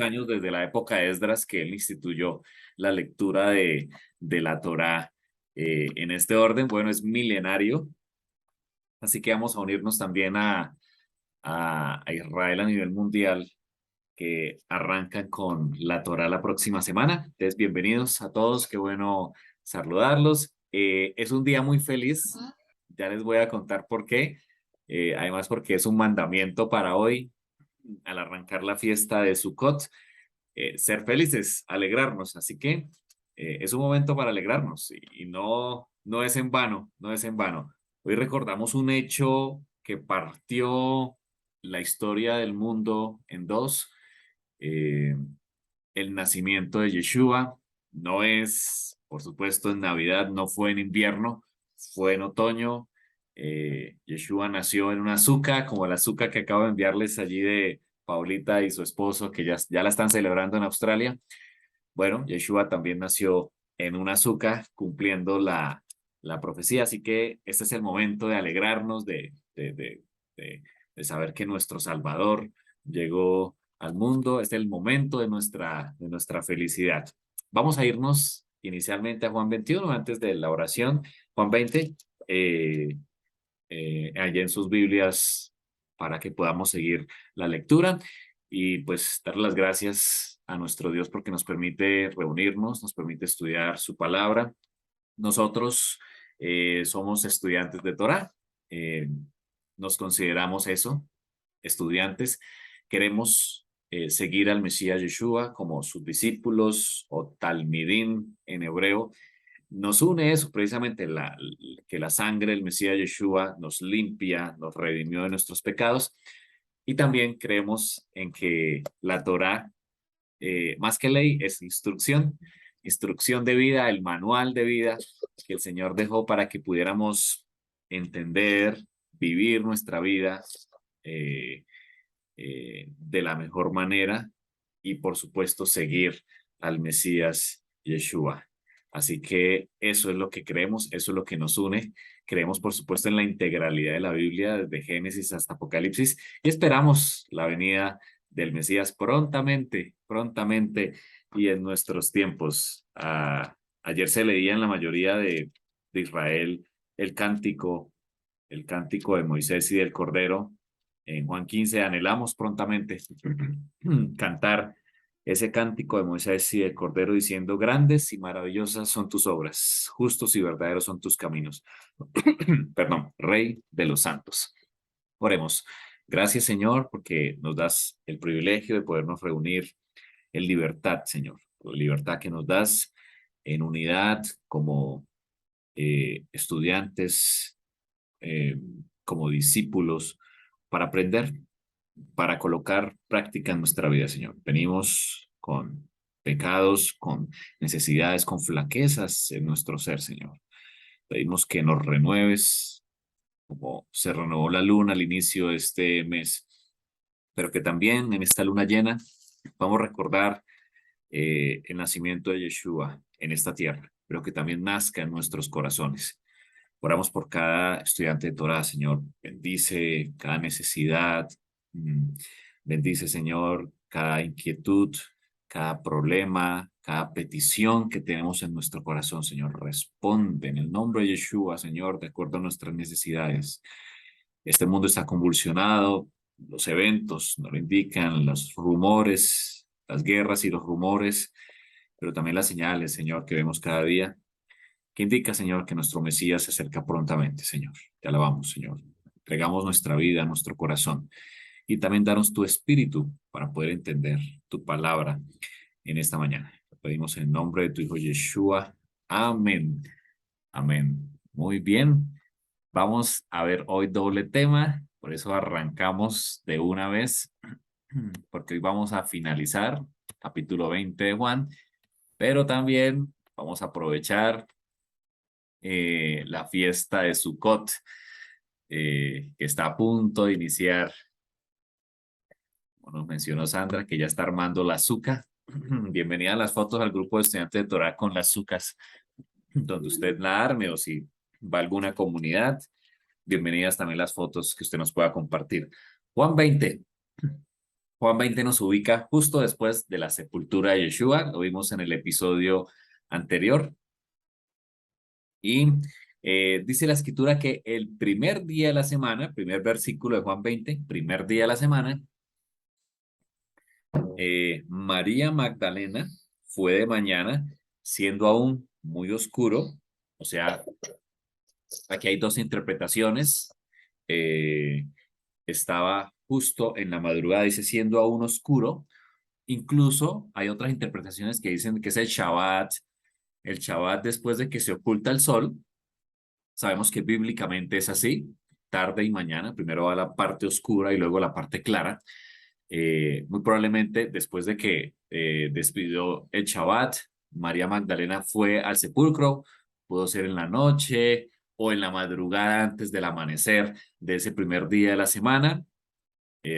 años desde la época de Esdras que él instituyó la lectura de la Torá en este orden. Bueno, es milenario, así que vamos a unirnos también a Israel a nivel mundial que arrancan con la Torá la próxima semana. Entonces, bienvenidos a todos, qué bueno saludarlos. Es un día muy feliz, ya les voy a contar por qué. Además, porque es un mandamiento para hoy, al arrancar la fiesta de Sukkot, ser felices, alegrarnos. Así que es un momento para alegrarnos y no, no es en vano, no es en vano. Hoy recordamos un hecho que partió la historia del mundo en dos. eh, el nacimiento de Yeshua no es, por supuesto, en Navidad, no fue en invierno, fue en otoño. Yeshua nació en una azúcar, como la azúcar que acabo de enviarles allí de Paulita y su esposo, que ya la están celebrando en Australia. Bueno, Yeshua también nació en un azúcar, cumpliendo la profecía. Así que este es el momento de alegrarnos, de saber que nuestro Salvador llegó al mundo. Este es el momento de nuestra felicidad. Vamos a irnos inicialmente a Juan 21 antes de la oración. Juan 20, eh, allá en sus Biblias para que podamos seguir la lectura y pues dar las gracias a nuestro Dios porque nos permite reunirnos, nos permite estudiar su palabra. Nosotros somos estudiantes de Torah, eh, nos consideramos eso, estudiantes. Queremos seguir al Mesías Yeshua como sus discípulos o talmidim en hebreo. Nos une eso, precisamente que la sangre del Mesías Yeshua nos limpia, nos redimió de nuestros pecados. Y también creemos en que la Torá, más que ley, es instrucción, instrucción de vida, el manual de vida que el Señor dejó para que pudiéramos entender, vivir nuestra vida eh, de la mejor manera y, por supuesto, seguir al Mesías Yeshua. Así que eso es lo que creemos, eso es lo que nos une. Creemos, por supuesto, en la integralidad de la Biblia, desde Génesis hasta Apocalipsis, y esperamos la venida del Mesías prontamente, prontamente y en nuestros tiempos. Ayer se leía en la mayoría de Israel el cántico de Moisés y del Cordero. En Juan 15 anhelamos prontamente cantar ese cántico de Moisés y del Cordero diciendo, grandes y maravillosas son tus obras, justos y verdaderos son tus caminos. Perdón, Rey de los santos. Oremos. Gracias, Señor, porque nos das el privilegio de podernos reunir en libertad, Señor. La libertad que nos das en unidad como estudiantes, eh, como discípulos, para aprender, para colocar práctica en nuestra vida, Señor. Venimos con pecados, con necesidades, con flaquezas en nuestro ser, Señor. Pedimos que nos renueves, como se renovó la luna al inicio de este mes, pero que también en esta luna llena vamos a recordar el nacimiento de Yeshua en esta tierra, pero que también nazca en nuestros corazones. Oramos por cada estudiante de Torah, Señor. Bendice cada necesidad. mm, Bendice, Señor, cada inquietud, cada problema, cada petición que tenemos en nuestro corazón, Señor. Responde en el nombre de Yeshua, Señor, de acuerdo a nuestras necesidades. Este mundo está convulsionado, los eventos nos lo indican, los rumores, las guerras y los rumores, pero también las señales, Señor, que vemos cada día que indica, Señor, que nuestro Mesías se acerca prontamente, Señor. Te alabamos, Señor. Entregamos nuestra vida, nuestro corazón y también danos tu espíritu para poder entender tu palabra en esta mañana. Te pedimos en nombre de tu Hijo Yeshua. Amén. Amén. Muy bien. Vamos a ver hoy doble tema, por eso arrancamos de una vez, porque hoy vamos a finalizar capítulo 20 de Juan, pero también vamos a aprovechar la fiesta de Sukkot, que está a punto de iniciar. Como nos mencionó Sandra, que ya está armando la azúcar. Bienvenida a las fotos al grupo de estudiantes de Torah con las azúcares, donde usted la arme o si va a alguna comunidad. Bienvenidas también las fotos que usted nos pueda compartir. Juan 20. Juan 20 nos ubica justo después de la sepultura de Yeshua, lo vimos en el episodio anterior, y dice la escritura que el primer día de la semana, primer versículo de Juan 20, primer día de la semana, María Magdalena fue de mañana, siendo aún muy oscuro, o sea, aquí hay dos interpretaciones, eh, estaba justo en la madrugada, dice siendo aún oscuro. Incluso hay otras interpretaciones que dicen que es el Shabbat después de que se oculta el sol. Sabemos que bíblicamente es así, tarde y mañana, primero va la parte oscura y luego la parte clara. Muy probablemente después de que despidió el Shabbat, María Magdalena fue al sepulcro, pudo ser en la noche o en la madrugada antes del amanecer de ese primer día de la semana.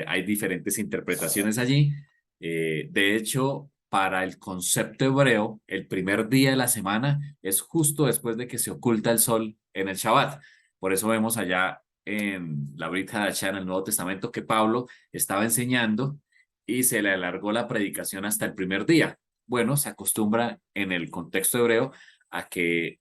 Hay diferentes interpretaciones allí. De hecho, para el concepto hebreo, el primer día de la semana es justo después de que se oculta el sol en el Shabbat. Por eso vemos allá en la Brit Hadashah, en el Nuevo Testamento, que Pablo estaba enseñando y se le alargó la predicación hasta el primer día. Bueno, se acostumbra en el contexto hebreo a que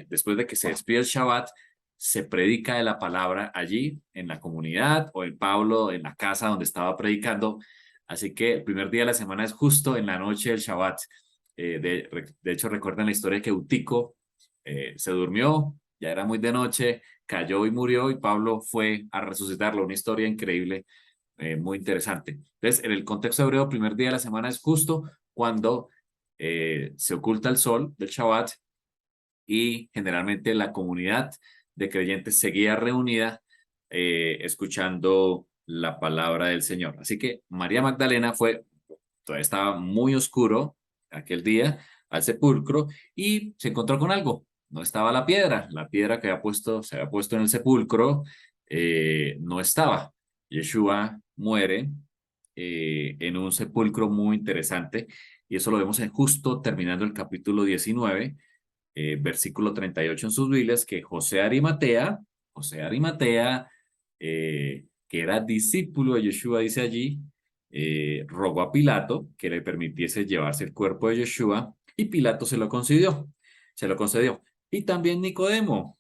después de que se despide el Shabbat, se predica de la palabra allí en la comunidad o en Pablo en la casa donde estaba predicando. Así que el primer día de la semana es justo en la noche del Shabbat. De hecho, recuerdan la historia que Eutico se durmió, ya era muy de noche, cayó y murió y Pablo fue a resucitarlo. Una historia increíble, muy interesante. Entonces, en el contexto hebreo, el primer día de la semana es justo cuando se oculta el sol del Shabbat y generalmente la comunidad de creyentes seguía reunida escuchando la palabra del Señor. Así que María Magdalena todavía estaba muy oscuro aquel día al sepulcro y se encontró con algo. No estaba la piedra que se había puesto en el sepulcro, no estaba. Yeshua muere en un sepulcro muy interesante y eso lo vemos en justo terminando el capítulo 19 versículo 38 en sus Biblias, que José Arimatea, que era discípulo de Yeshua, dice allí, rogó a Pilato que le permitiese llevarse el cuerpo de Yeshua y Pilato se lo concedió. Y también Nicodemo,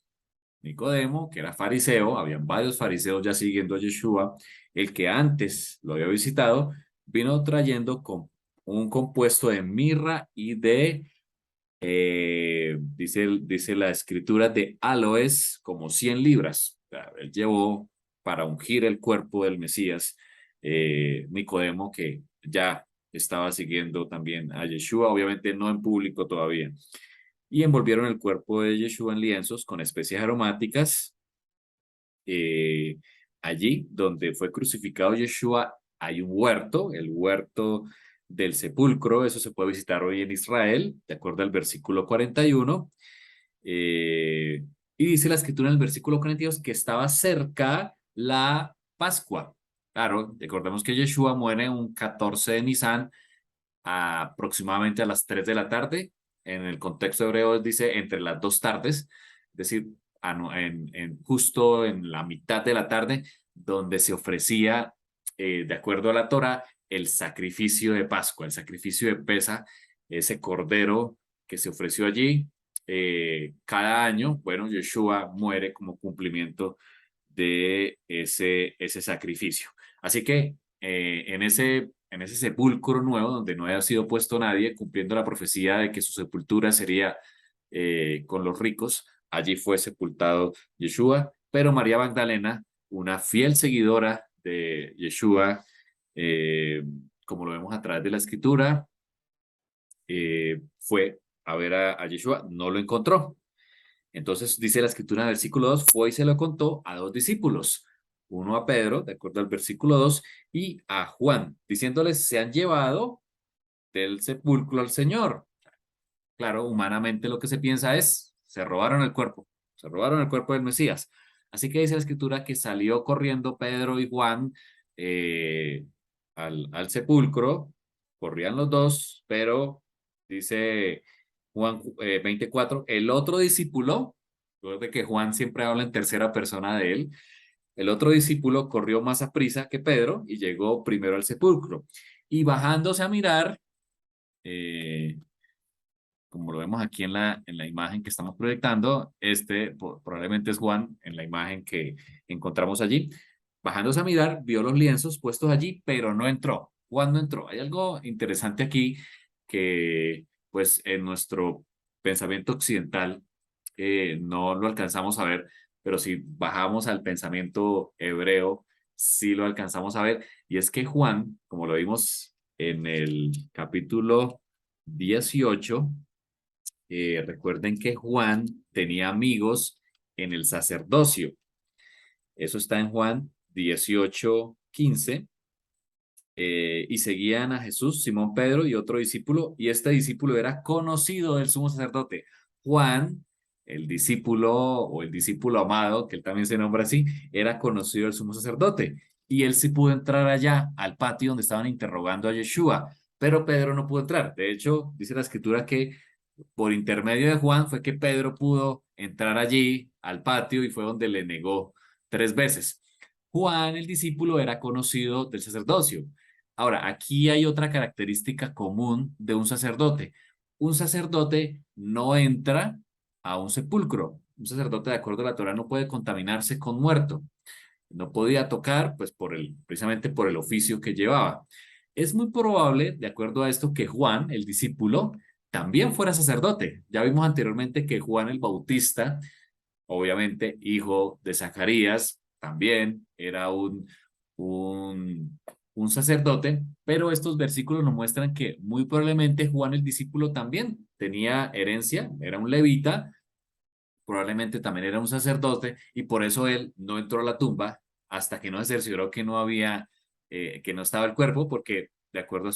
que era fariseo, habían varios fariseos ya siguiendo a Yeshua, el que antes lo había visitado, vino trayendo con un compuesto de mirra y de dice la escritura de aloes como 100 libras. O sea, él llevó para ungir el cuerpo del Mesías, Nicodemo, que ya estaba siguiendo también a Yeshua, obviamente no en público todavía. Y envolvieron el cuerpo de Yeshua en lienzos con especias aromáticas. Eh, Allí donde fue crucificado Yeshua hay un huerto, el huerto del sepulcro, eso se puede visitar hoy en Israel, de acuerdo al versículo 41. eh, y dice la escritura en el versículo 42 que estaba cerca la Pascua. Claro, recordemos que Yeshua muere un 14 de Nisan aproximadamente a las 3 de la tarde. En el contexto hebreo dice entre las dos tardes, es decir, justo en la mitad de la tarde, donde se ofrecía, de acuerdo a la Torah, el sacrificio de Pascua, el sacrificio de Pesa, ese cordero que se ofreció allí cada año. Bueno, Yeshua muere como cumplimiento de ese sacrificio. Así que en ese sepulcro nuevo donde no había sido puesto nadie, cumpliendo la profecía de que su sepultura sería con los ricos, allí fue sepultado Yeshua, pero María Magdalena, una fiel seguidora de Yeshua, como lo vemos a través de la escritura, fue a ver a Yeshua, no lo encontró. Entonces dice la escritura en el versículo 2, fue y se lo contó a dos discípulos, uno a Pedro, de acuerdo al versículo 2, y a Juan, diciéndoles, se han llevado del sepulcro al Señor. Claro, humanamente lo que se piensa es, se robaron el cuerpo del Mesías. Así que dice la escritura que salió corriendo Pedro y Juan eh, al sepulcro, corrían los dos, pero dice Juan 24, el otro discípulo, recuerde que Juan siempre habla en tercera persona de él, el otro discípulo corrió más aprisa que Pedro y llegó primero al sepulcro. Y bajándose a mirar, eh, como lo vemos aquí en la imagen que estamos proyectando, probablemente es Juan en la imagen que encontramos allí. Bajándose a mirar, vio los lienzos puestos allí, pero no entró. Juan no entró. Hay algo interesante aquí que, pues, en nuestro pensamiento occidental no lo alcanzamos a ver, pero si bajamos al pensamiento hebreo, sí lo alcanzamos a ver. Y es que Juan, como lo vimos en el capítulo 18, recuerden que Juan tenía amigos en el sacerdocio. Eso está en Juan 18:15. Y seguían a Jesús, Simón Pedro y otro discípulo, y este discípulo era conocido del sumo sacerdote. Juan, el discípulo o el discípulo amado, que él también se nombra así, era conocido del sumo sacerdote. Y él sí pudo entrar allá al patio donde estaban interrogando a Yeshua, pero Pedro no pudo entrar. De hecho, dice la escritura que por intermedio de Juan fue que Pedro pudo entrar allí al patio y fue donde le negó 3 veces. Juan, el discípulo, era conocido del sacerdocio. Ahora, aquí hay otra característica común de un sacerdote. Un sacerdote no entra a un sepulcro. Un sacerdote, de acuerdo a la Torá, no puede contaminarse con muerto. No podía tocar, pues, precisamente por el oficio que llevaba. Es muy probable, de acuerdo a esto, que Juan, el discípulo, también fuera sacerdote. Ya vimos anteriormente que Juan el Bautista, obviamente hijo de Zacarías, también era un, un sacerdote, pero estos versículos nos muestran que muy probablemente Juan el discípulo también tenía herencia, era un levita, probablemente también era un sacerdote y por eso él no entró a la tumba hasta que no se cercioró que no había, que no estaba el cuerpo, porque de acuerdo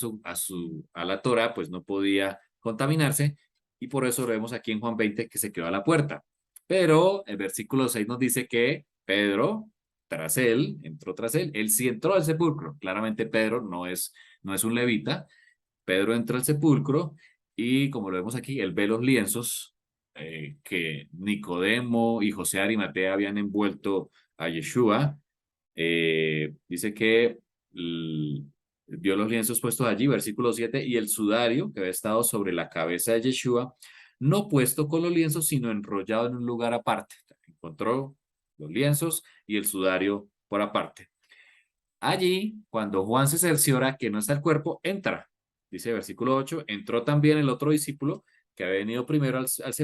a la Torah, pues no podía contaminarse y por eso lo vemos aquí en Juan 20 que se quedó a la puerta. Pero el versículo 6 nos dice que Pedro, entró tras él sí entró al sepulcro. Claramente Pedro no es un levita. Pedro entra al sepulcro y como lo vemos aquí, él ve los lienzos que Nicodemo y José Arimatea habían envuelto a Yeshua. Dice que vio los lienzos puestos allí, versículo 7, y el sudario que había estado sobre la cabeza de Yeshua, no puesto con los lienzos, sino enrollado en un lugar aparte. Encontró los lienzos y el sudario por aparte. Allí, cuando Juan se cerciora que no está el cuerpo, entra. Dice versículo 8, entró también el otro discípulo que había venido primero al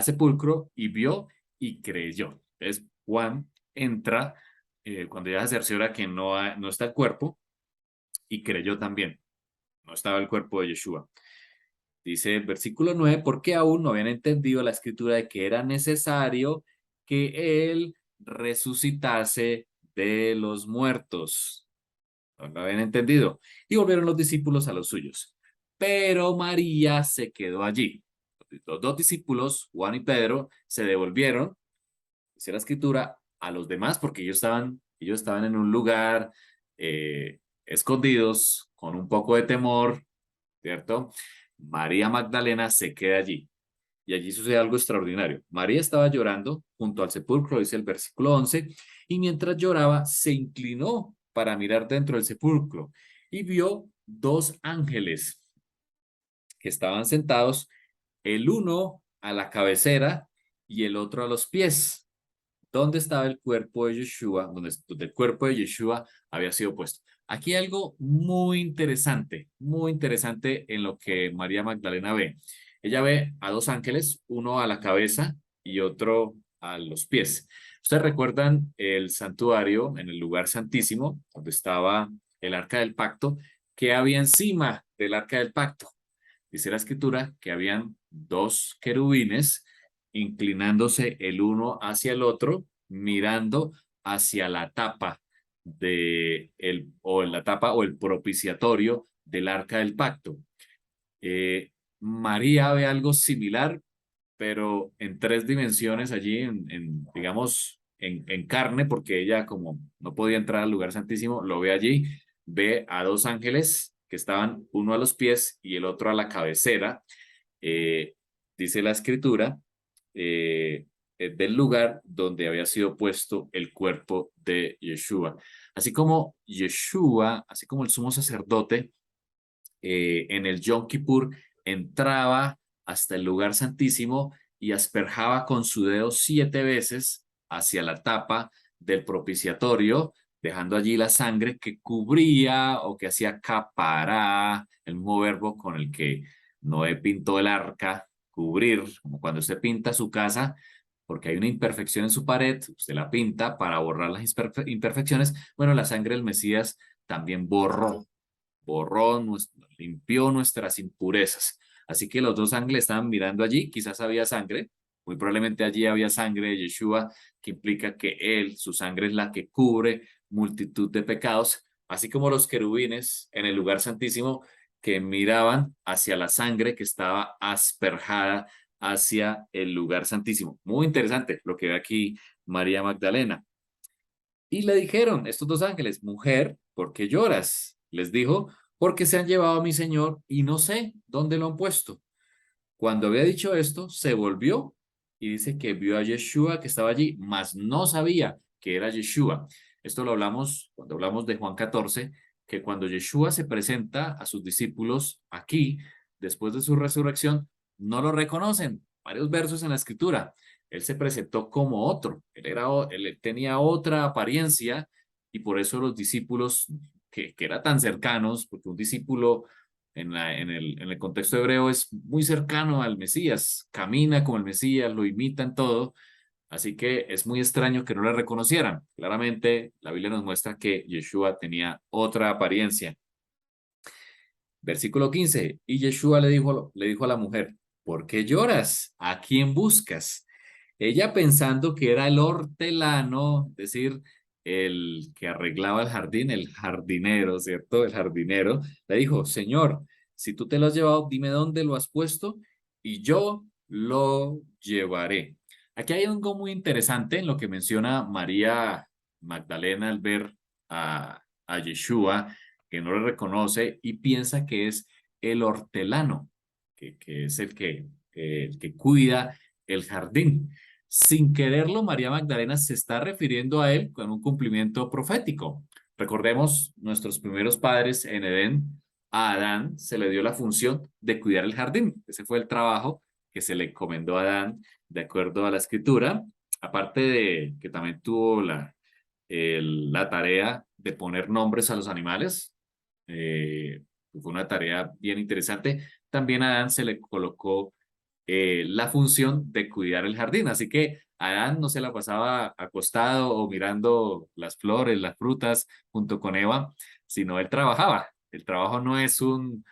sepulcro y vio y creyó. Entonces, Juan entra cuando ya se cerciora que no está el cuerpo y creyó también. No estaba el cuerpo de Yeshua. Dice el versículo 9, porque aún no habían entendido la escritura de que era necesario que él resucitase de los muertos. No lo habían entendido. Y volvieron los discípulos a los suyos. Pero María se quedó allí. Los dos discípulos, Juan y Pedro, se devolvieron, dice la escritura, a los demás porque ellos estaban en un lugar escondidos, con un poco de temor, ¿cierto? María Magdalena se queda allí. Y allí sucede algo extraordinario. María estaba llorando junto al sepulcro, dice el versículo 11, y mientras lloraba se inclinó para mirar dentro del sepulcro y vio dos ángeles que estaban sentados, el uno a la cabecera y el otro a los pies. ¿Dónde estaba el cuerpo de Yeshua? Donde el cuerpo de Yeshua había sido puesto. Aquí hay algo muy interesante en lo que María Magdalena ve. Ella ve a dos ángeles, uno a la cabeza y otro a los pies. ¿Ustedes recuerdan el santuario en el lugar santísimo, donde estaba el arca del pacto? ¿Qué había encima del arca del pacto? Dice la escritura que habían dos querubines inclinándose el uno hacia el otro, mirando hacia la tapa la tapa o el propiciatorio del arca del pacto. Eh, María ve algo similar, pero en 3 dimensiones allí, digamos, en carne, porque ella como no podía entrar al lugar santísimo, lo ve allí, ve a dos ángeles que estaban uno a los pies y el otro a la cabecera. Eh, Dice la escritura, eh, del lugar donde había sido puesto el cuerpo de Yeshua. Así como Yeshua, así como el sumo sacerdote, en el Yom Kippur entraba hasta el lugar santísimo y asperjaba con su dedo 7 veces hacia la tapa del propiciatorio, dejando allí la sangre que cubría o que hacía capará, el mismo verbo con el que Noé pintó el arca, cubrir, como cuando usted pinta su casa, porque hay una imperfección en su pared, usted la pinta para borrar las imperfecciones. Bueno, la sangre del Mesías también borró, limpió nuestras impurezas. Así que los dos ángeles estaban mirando allí, quizás había sangre, muy probablemente allí había sangre de Yeshua, que implica que él, su sangre es la que cubre multitud de pecados, así como los querubines en el lugar santísimo que miraban hacia la sangre que estaba asperjada hacia el lugar santísimo. Muy interesante lo que ve aquí María Magdalena. Y le dijeron estos dos ángeles, mujer, ¿por qué lloras? Les dijo, porque se han llevado a mi señor y no sé dónde lo han puesto. Cuando había dicho esto, se volvió y dice que vio a Yeshua que estaba allí, mas no sabía que era Yeshua. Esto lo hablamos cuando hablamos de Juan 14, que cuando Yeshua se presenta a sus discípulos aquí, después de su resurrección, no lo reconocen. Varios versos en la escritura. Él se presentó como otro. Él tenía otra apariencia y por eso los discípulos que eran tan cercanos, porque un discípulo en el contexto hebreo es muy cercano al Mesías, camina como el Mesías, lo imita en todo, así que es muy extraño que no le reconocieran. Claramente la Biblia nos muestra que Yeshua tenía otra apariencia. Versículo 15, y Yeshua le dijo a la mujer, ¿por qué lloras? ¿A quién buscas? Ella pensando que era el hortelano, es decir, el que arreglaba el jardín, el jardinero, ¿cierto? El jardinero, le dijo, Señor, si tú te lo has llevado, dime dónde lo has puesto y yo lo llevaré. Aquí hay algo muy interesante en lo que menciona María Magdalena al ver a Yeshua, que no le reconoce y piensa que es el hortelano, que es el que cuida el jardín. Sin quererlo, María Magdalena se está refiriendo a él con un cumplimiento profético. Recordemos, nuestros primeros padres en Edén, a Adán se le dio la función de cuidar el jardín. Ese fue el trabajo que se le encomendó a Adán de acuerdo a la escritura. Aparte de que también tuvo la tarea de poner nombres a los animales, fue una tarea bien interesante. También a Adán se le colocó la función de cuidar el jardín. Así que Adán no se la pasaba acostado o mirando las flores, las frutas junto con Eva, sino él trabajaba. El trabajo no es un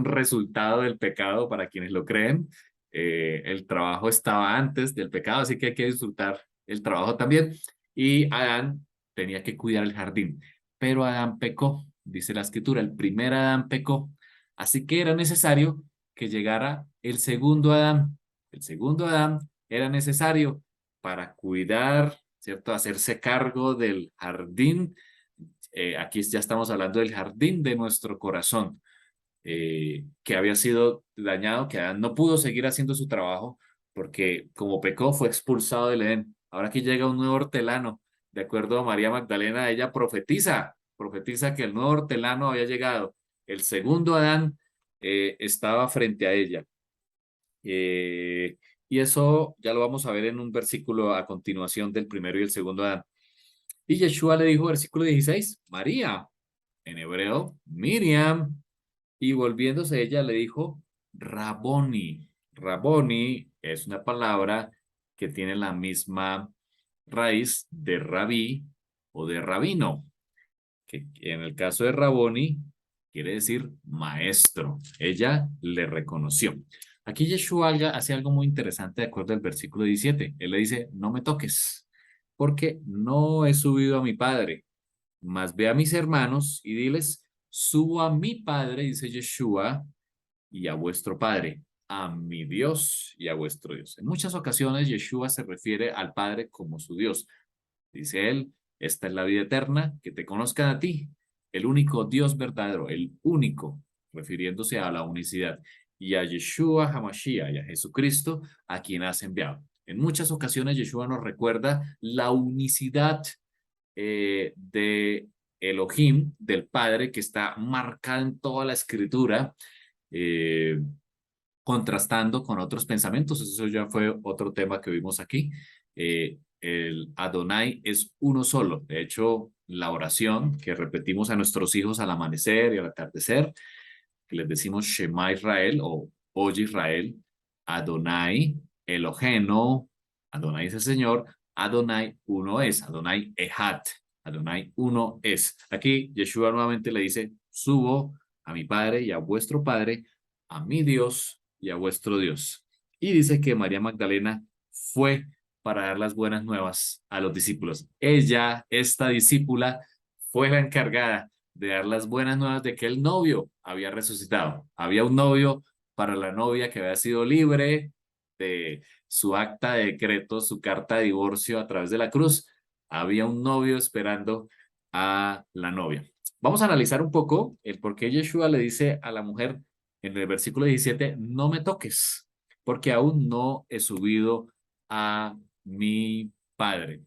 resultado del pecado para quienes lo creen. El trabajo estaba antes del pecado, así que hay que disfrutar el trabajo también. Y Adán tenía que cuidar el jardín. Pero Adán pecó, dice la escritura, el primer Adán pecó. Así que era necesario que llegara el segundo Adán. El segundo Adán era necesario para cuidar, ¿cierto? Hacerse cargo del jardín. Aquí ya estamos hablando del jardín de nuestro corazón, que había sido dañado, que Adán no pudo seguir haciendo su trabajo porque como pecó fue expulsado del Edén. Ahora aquí llega un nuevo hortelano. De acuerdo a María Magdalena, ella profetiza que el nuevo hortelano había llegado. El segundo Adán estaba frente a ella. Eh, y eso ya lo vamos a ver en un versículo a continuación del primero y el segundo Adán. Y Yeshua le dijo, versículo 16, María, en hebreo, Miriam, y volviéndose ella le dijo, Raboni. Raboni es una palabra que tiene la misma raíz de rabí o de rabino, que en el caso de Raboni quiere decir maestro. Ella le reconoció. Aquí Yeshua hace algo muy interesante de acuerdo al versículo 17. Él le dice, no me toques, porque no he subido a mi Padre, mas ve a mis hermanos y diles, subo a mi Padre, dice Yeshua, y a vuestro Padre, a mi Dios y a vuestro Dios. En muchas ocasiones Yeshua se refiere al Padre como su Dios. Dice él, esta es la vida eterna, que te conozcan a ti, el único Dios verdadero, el único, refiriéndose a la unicidad, y a Yeshua Hamashiach, y a Jesucristo, a quien has enviado. En muchas ocasiones Yeshua nos recuerda la unicidad de Elohim, del Padre, que está marcada en toda la escritura, eh, contrastando con otros pensamientos. Eso ya fue otro tema que vimos aquí. El Adonai es uno solo. De hecho, la oración que repetimos a nuestros hijos al amanecer y al atardecer, que les decimos Shema Israel o Oye Israel, Adonai, Eloheno, Adonai es el Señor, Adonai uno es, Adonai Ehad, Adonai uno es. Aquí Yeshua nuevamente le dice, subo a mi Padre y a vuestro Padre, a mi Dios y a vuestro Dios. Y dice que María Magdalena fue para dar las buenas nuevas a los discípulos. Ella, esta discípula, fue la encargada de dar las buenas nuevas de que el novio había resucitado. Había un novio para la novia que había sido libre de su acta de decreto, su carta de divorcio a través de la cruz. Había un novio esperando a la novia. Vamos a analizar un poco el por qué Yeshua le dice a la mujer en el versículo 17, no me toques, porque aún no he subido a mi Padre.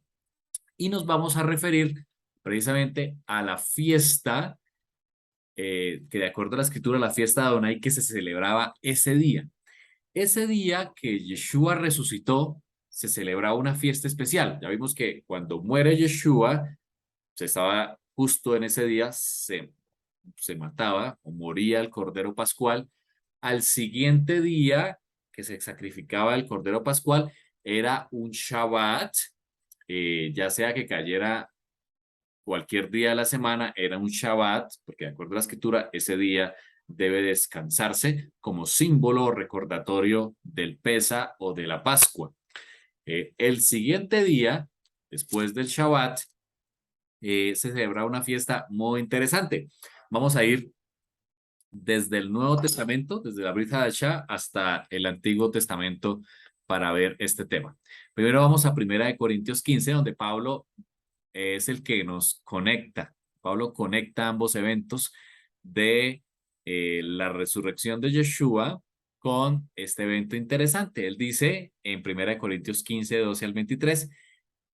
Y nos vamos a referir precisamente a la fiesta, que de acuerdo a la escritura, la fiesta de Adonai que se celebraba ese día. Ese día que Yeshua resucitó, se celebraba una fiesta especial. Ya vimos que cuando muere Yeshua, se estaba justo en ese día, se mataba o moría el Cordero Pascual. Al siguiente día que se sacrificaba el Cordero Pascual, era un Shabbat, ya sea que cayera cualquier día de la semana, era un Shabbat, porque de acuerdo a la escritura, ese día debe descansarse como símbolo o recordatorio del Pesa o de la Pascua. El siguiente día, después del Shabbat, se celebra una fiesta muy interesante. Vamos a ir desde el Nuevo Testamento, desde la Brit Hadashah hasta el Antiguo Testamento para ver este tema. Primero vamos a 1 Corintios 15, donde Pablo es el que nos conecta. Pablo conecta ambos eventos de la resurrección de Yeshua con este evento interesante. Él dice en 1 Corintios 15, 12 al 23,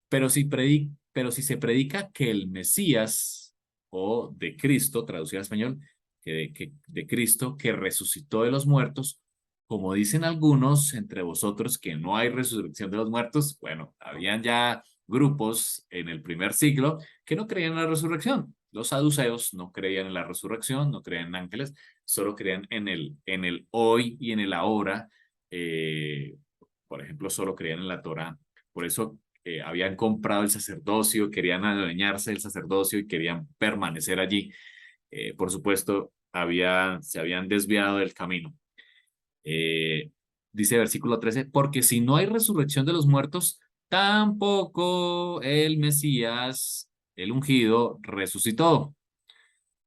pero si se predica que el Mesías o de Cristo, traducido al español, de Cristo que resucitó de los muertos, como dicen algunos entre vosotros que no hay resurrección de los muertos, bueno, habían ya grupos en el primer siglo que no creían en la resurrección. Los saduceos no creían en la resurrección, no creían en ángeles, solo creían en el hoy y en el ahora. Por ejemplo, solo creían en la Torá. Por eso habían comprado el sacerdocio, querían adueñarse del sacerdocio y querían permanecer allí. Por supuesto, se habían desviado del camino. Dice versículo 13, porque si no hay resurrección de los muertos, tampoco el Mesías, el ungido, resucitó.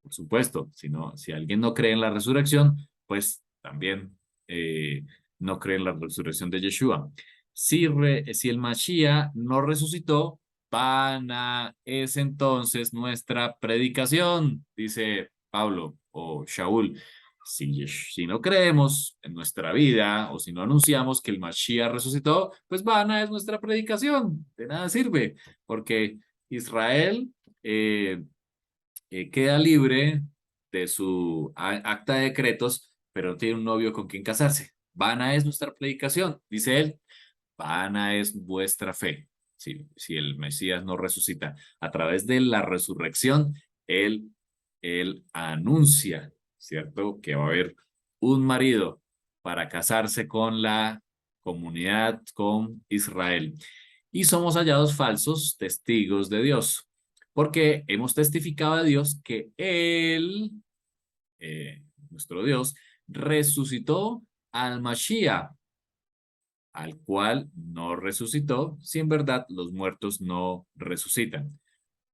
Por supuesto, si alguien no cree en la resurrección, pues también no cree en la resurrección de Yeshua. Si el Mashiach no resucitó, vana es entonces nuestra predicación, dice Pablo o Shaul. Si no creemos en nuestra vida o si no anunciamos que el Mashiach resucitó, pues vana es nuestra predicación. De nada sirve, porque Israel queda libre de su acta de decretos, pero no tiene un novio con quien casarse. Vana es nuestra predicación, dice él. Vana es vuestra fe. Si el Mesías no resucita a través de la resurrección, él anuncia, ¿cierto? Que va a haber un marido para casarse con la comunidad, con Israel. Y somos hallados falsos testigos de Dios, porque hemos testificado a Dios que Él, nuestro Dios, resucitó al Mashiach, al cual no resucitó, si en verdad los muertos no resucitan.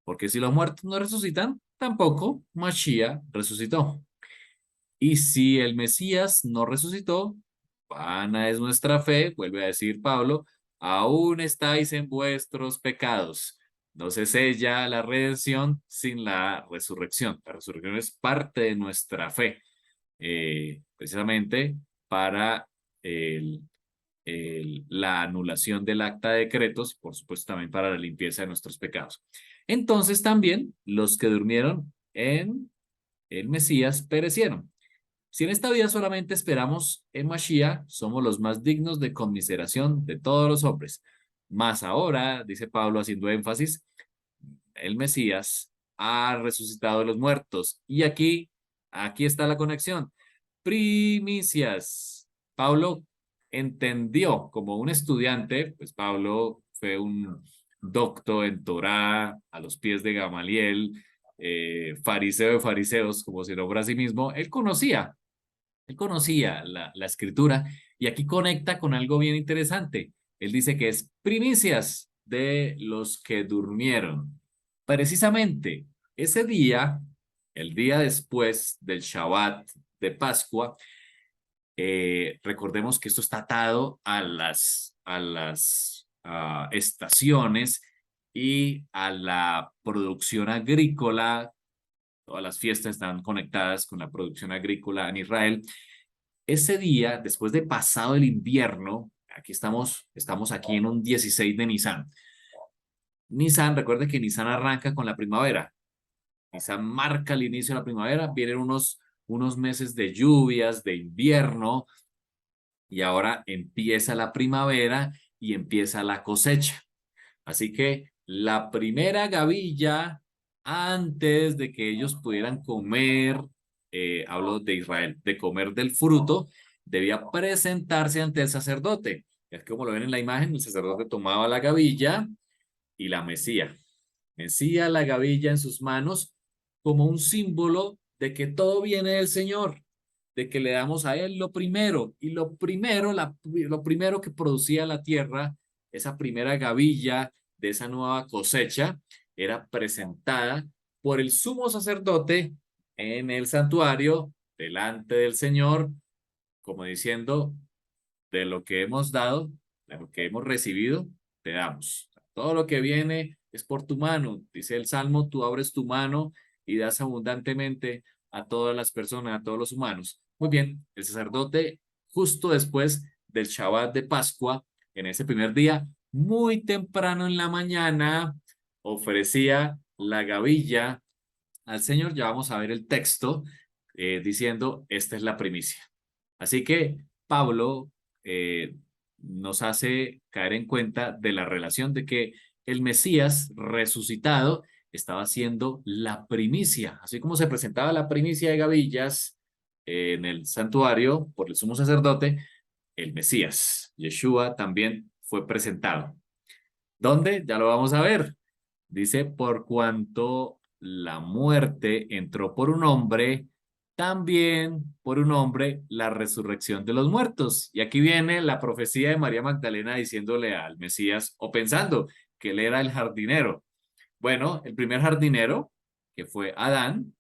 Porque si los muertos no resucitan, tampoco Mashiach resucitó. Y si el Mesías no resucitó, vana es nuestra fe, vuelve a decir Pablo, aún estáis en vuestros pecados. No se sella la redención sin la resurrección. La resurrección es parte de nuestra fe, precisamente para el la anulación del acta de decretos, por supuesto también para la limpieza de nuestros pecados. Entonces también los que durmieron en el Mesías perecieron. Si en esta vida solamente esperamos en Mashiach, somos los más dignos de conmiseración de todos los hombres. Más ahora, dice Pablo haciendo énfasis, el Mesías ha resucitado de los muertos. Y aquí está la conexión. Primicias. Pablo entendió como un estudiante, pues Pablo fue un docto en Torá a los pies de Gamaliel, fariseo de fariseos, como se nombra a sí mismo. Él conocía la escritura y aquí conecta con algo bien interesante. Él dice que es primicias de los que durmieron. Precisamente ese día, el día después del Shabbat de Pascua, recordemos que esto está atado a las estaciones y a la producción agrícola. Todas las fiestas están conectadas con la producción agrícola en Israel. Ese día, después de pasado el invierno, aquí estamos aquí en un 16 de Nisan. Nisan, recuerde que Nisan arranca con la primavera. Nisan marca el inicio de la primavera. Vienen unos meses de lluvias, de invierno, y ahora empieza la primavera y empieza la cosecha. Así que la primera gavilla, antes de que ellos pudieran comer, hablo de Israel, de comer del fruto, debía presentarse ante el sacerdote. Es como lo ven en la imagen, el sacerdote tomaba la gavilla y la mecía la gavilla en sus manos como un símbolo de que todo viene del Señor, de que le damos a Él lo primero, y lo primero que producía la tierra, esa primera gavilla de esa nueva cosecha, era presentada por el sumo sacerdote en el santuario, delante del Señor, como diciendo, de lo que hemos dado, de lo que hemos recibido, te damos. Todo lo que viene es por tu mano. Dice el Salmo, tú abres tu mano y das abundantemente a todas las personas, a todos los humanos. Muy bien, el sacerdote, justo después del Shabbat de Pascua, en ese primer día, muy temprano en la mañana, ofrecía la gavilla al Señor. Ya vamos a ver el texto diciendo, esta es la primicia. Así que Pablo nos hace caer en cuenta de la relación de que el Mesías resucitado estaba siendo la primicia, así como se presentaba la primicia de gavillas en el santuario por el sumo sacerdote, el Mesías, Yeshua, también fue presentado. ¿Dónde? Ya lo vamos a ver. Dice, por cuanto la muerte entró por un hombre, también por un hombre la resurrección de los muertos. Y aquí viene la profecía de María Magdalena diciéndole al Mesías, o pensando que él era el jardinero. Bueno, el primer jardinero, que fue Adán,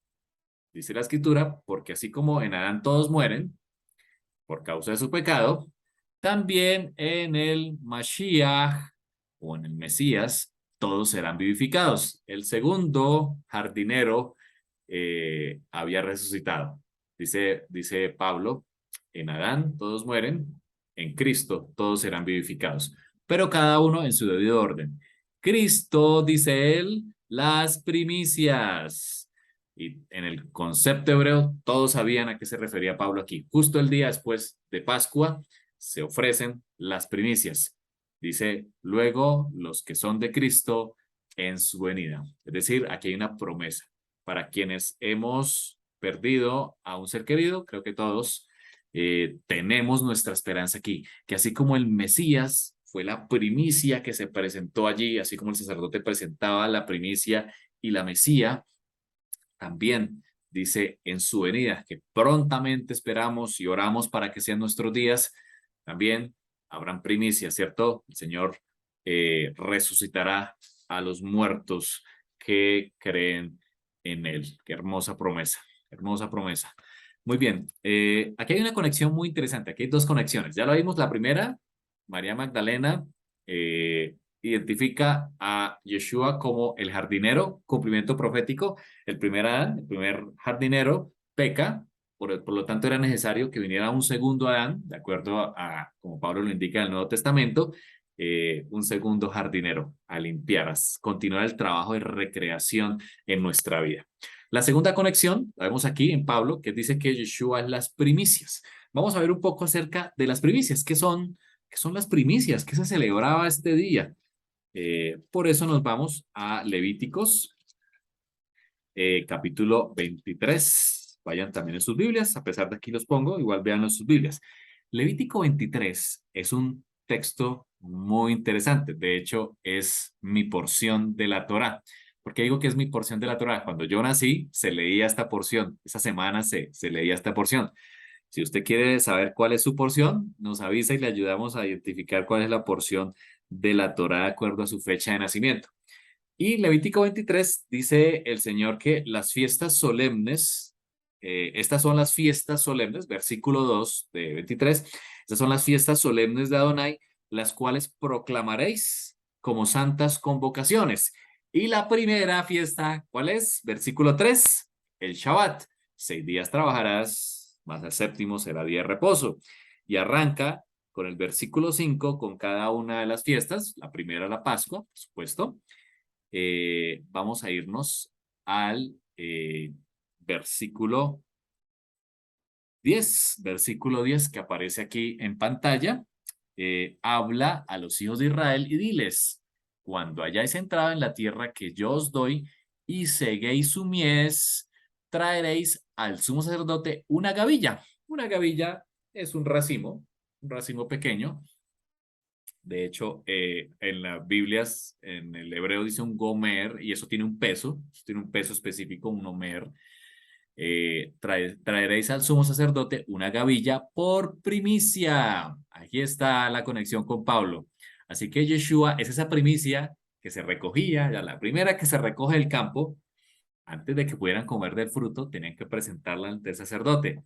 dice la escritura, porque así como en Adán todos mueren por causa de su pecado, también en el Mashiach o en el Mesías todos serán vivificados. El segundo jardinero había resucitado. Dice Pablo, en Adán todos mueren, en Cristo todos serán vivificados, pero cada uno en su debido orden. Cristo, dice él, las primicias. Y en el concepto hebreo, todos sabían a qué se refería Pablo aquí. Justo el día después de Pascua se ofrecen las primicias. Dice, luego los que son de Cristo en su venida. Es decir, aquí hay una promesa. Para quienes hemos perdido a un ser querido, creo que todos tenemos nuestra esperanza aquí, que así como el Mesías fue la primicia que se presentó allí, así como el sacerdote presentaba la primicia y la Mesía, también dice en su venida, que prontamente esperamos y oramos para que sean nuestros días, también habrán primicias, ¿cierto? El Señor resucitará a los muertos que creen en Él. Qué hermosa promesa, hermosa promesa. Muy bien, aquí hay una conexión muy interesante, aquí hay dos conexiones. Ya lo vimos, la primera, María Magdalena, identifica a Yeshua como el jardinero, cumplimiento profético. El primer Adán, el primer jardinero, peca por lo tanto era necesario que viniera un segundo Adán, de acuerdo como Pablo lo indica en el Nuevo Testamento, un segundo jardinero a limpiar, a continuar el trabajo de recreación en nuestra vida. La segunda conexión, la vemos aquí en Pablo, que dice que Yeshua es las primicias. Vamos a ver un poco acerca de las primicias. ¿Qué son las primicias? ¿Qué se celebraba este día? Por eso nos vamos a Levíticos, capítulo 23. Vayan también en sus Biblias, a pesar de aquí los pongo, igual vean en sus Biblias. Levítico 23 es un texto muy interesante. De hecho, es mi porción de la Torá. ¿Por qué digo que es mi porción de la Torá? Cuando yo nací, se leía esta porción. Esa semana se leía esta porción. Si usted quiere saber cuál es su porción, nos avisa y le ayudamos a identificar cuál es la porción de la Torá de acuerdo a su fecha de nacimiento. Y Levítico 23 dice el Señor que las fiestas solemnes, estas son las fiestas solemnes, versículo 2 de 23, estas son las fiestas solemnes de Adonai, las cuales proclamaréis como santas convocaciones. Y la primera fiesta, ¿cuál es? Versículo 3, el Shabbat. 6 días trabajarás, más el séptimo será día de reposo. Y arranca con el versículo 5 con cada una de las fiestas. La primera, la Pascua, por supuesto. Vamos a irnos al versículo 10, versículo 10 que aparece aquí en pantalla. Habla a los hijos de Israel y diles, cuando hayáis entrado en la tierra que yo os doy y seguéis su mies, traeréis al sumo sacerdote una gavilla. Una gavilla es un racimo pequeño. De hecho, en las Biblias, en el hebreo dice un gomer y eso tiene un peso específico, un omer. Traeréis al sumo sacerdote una gavilla por primicia. Aquí está la conexión con Pablo. Así que Yeshua es esa primicia que se recogía, ya la primera que se recoge del campo, antes de que pudieran comer del fruto, tenían que presentarla ante el sacerdote.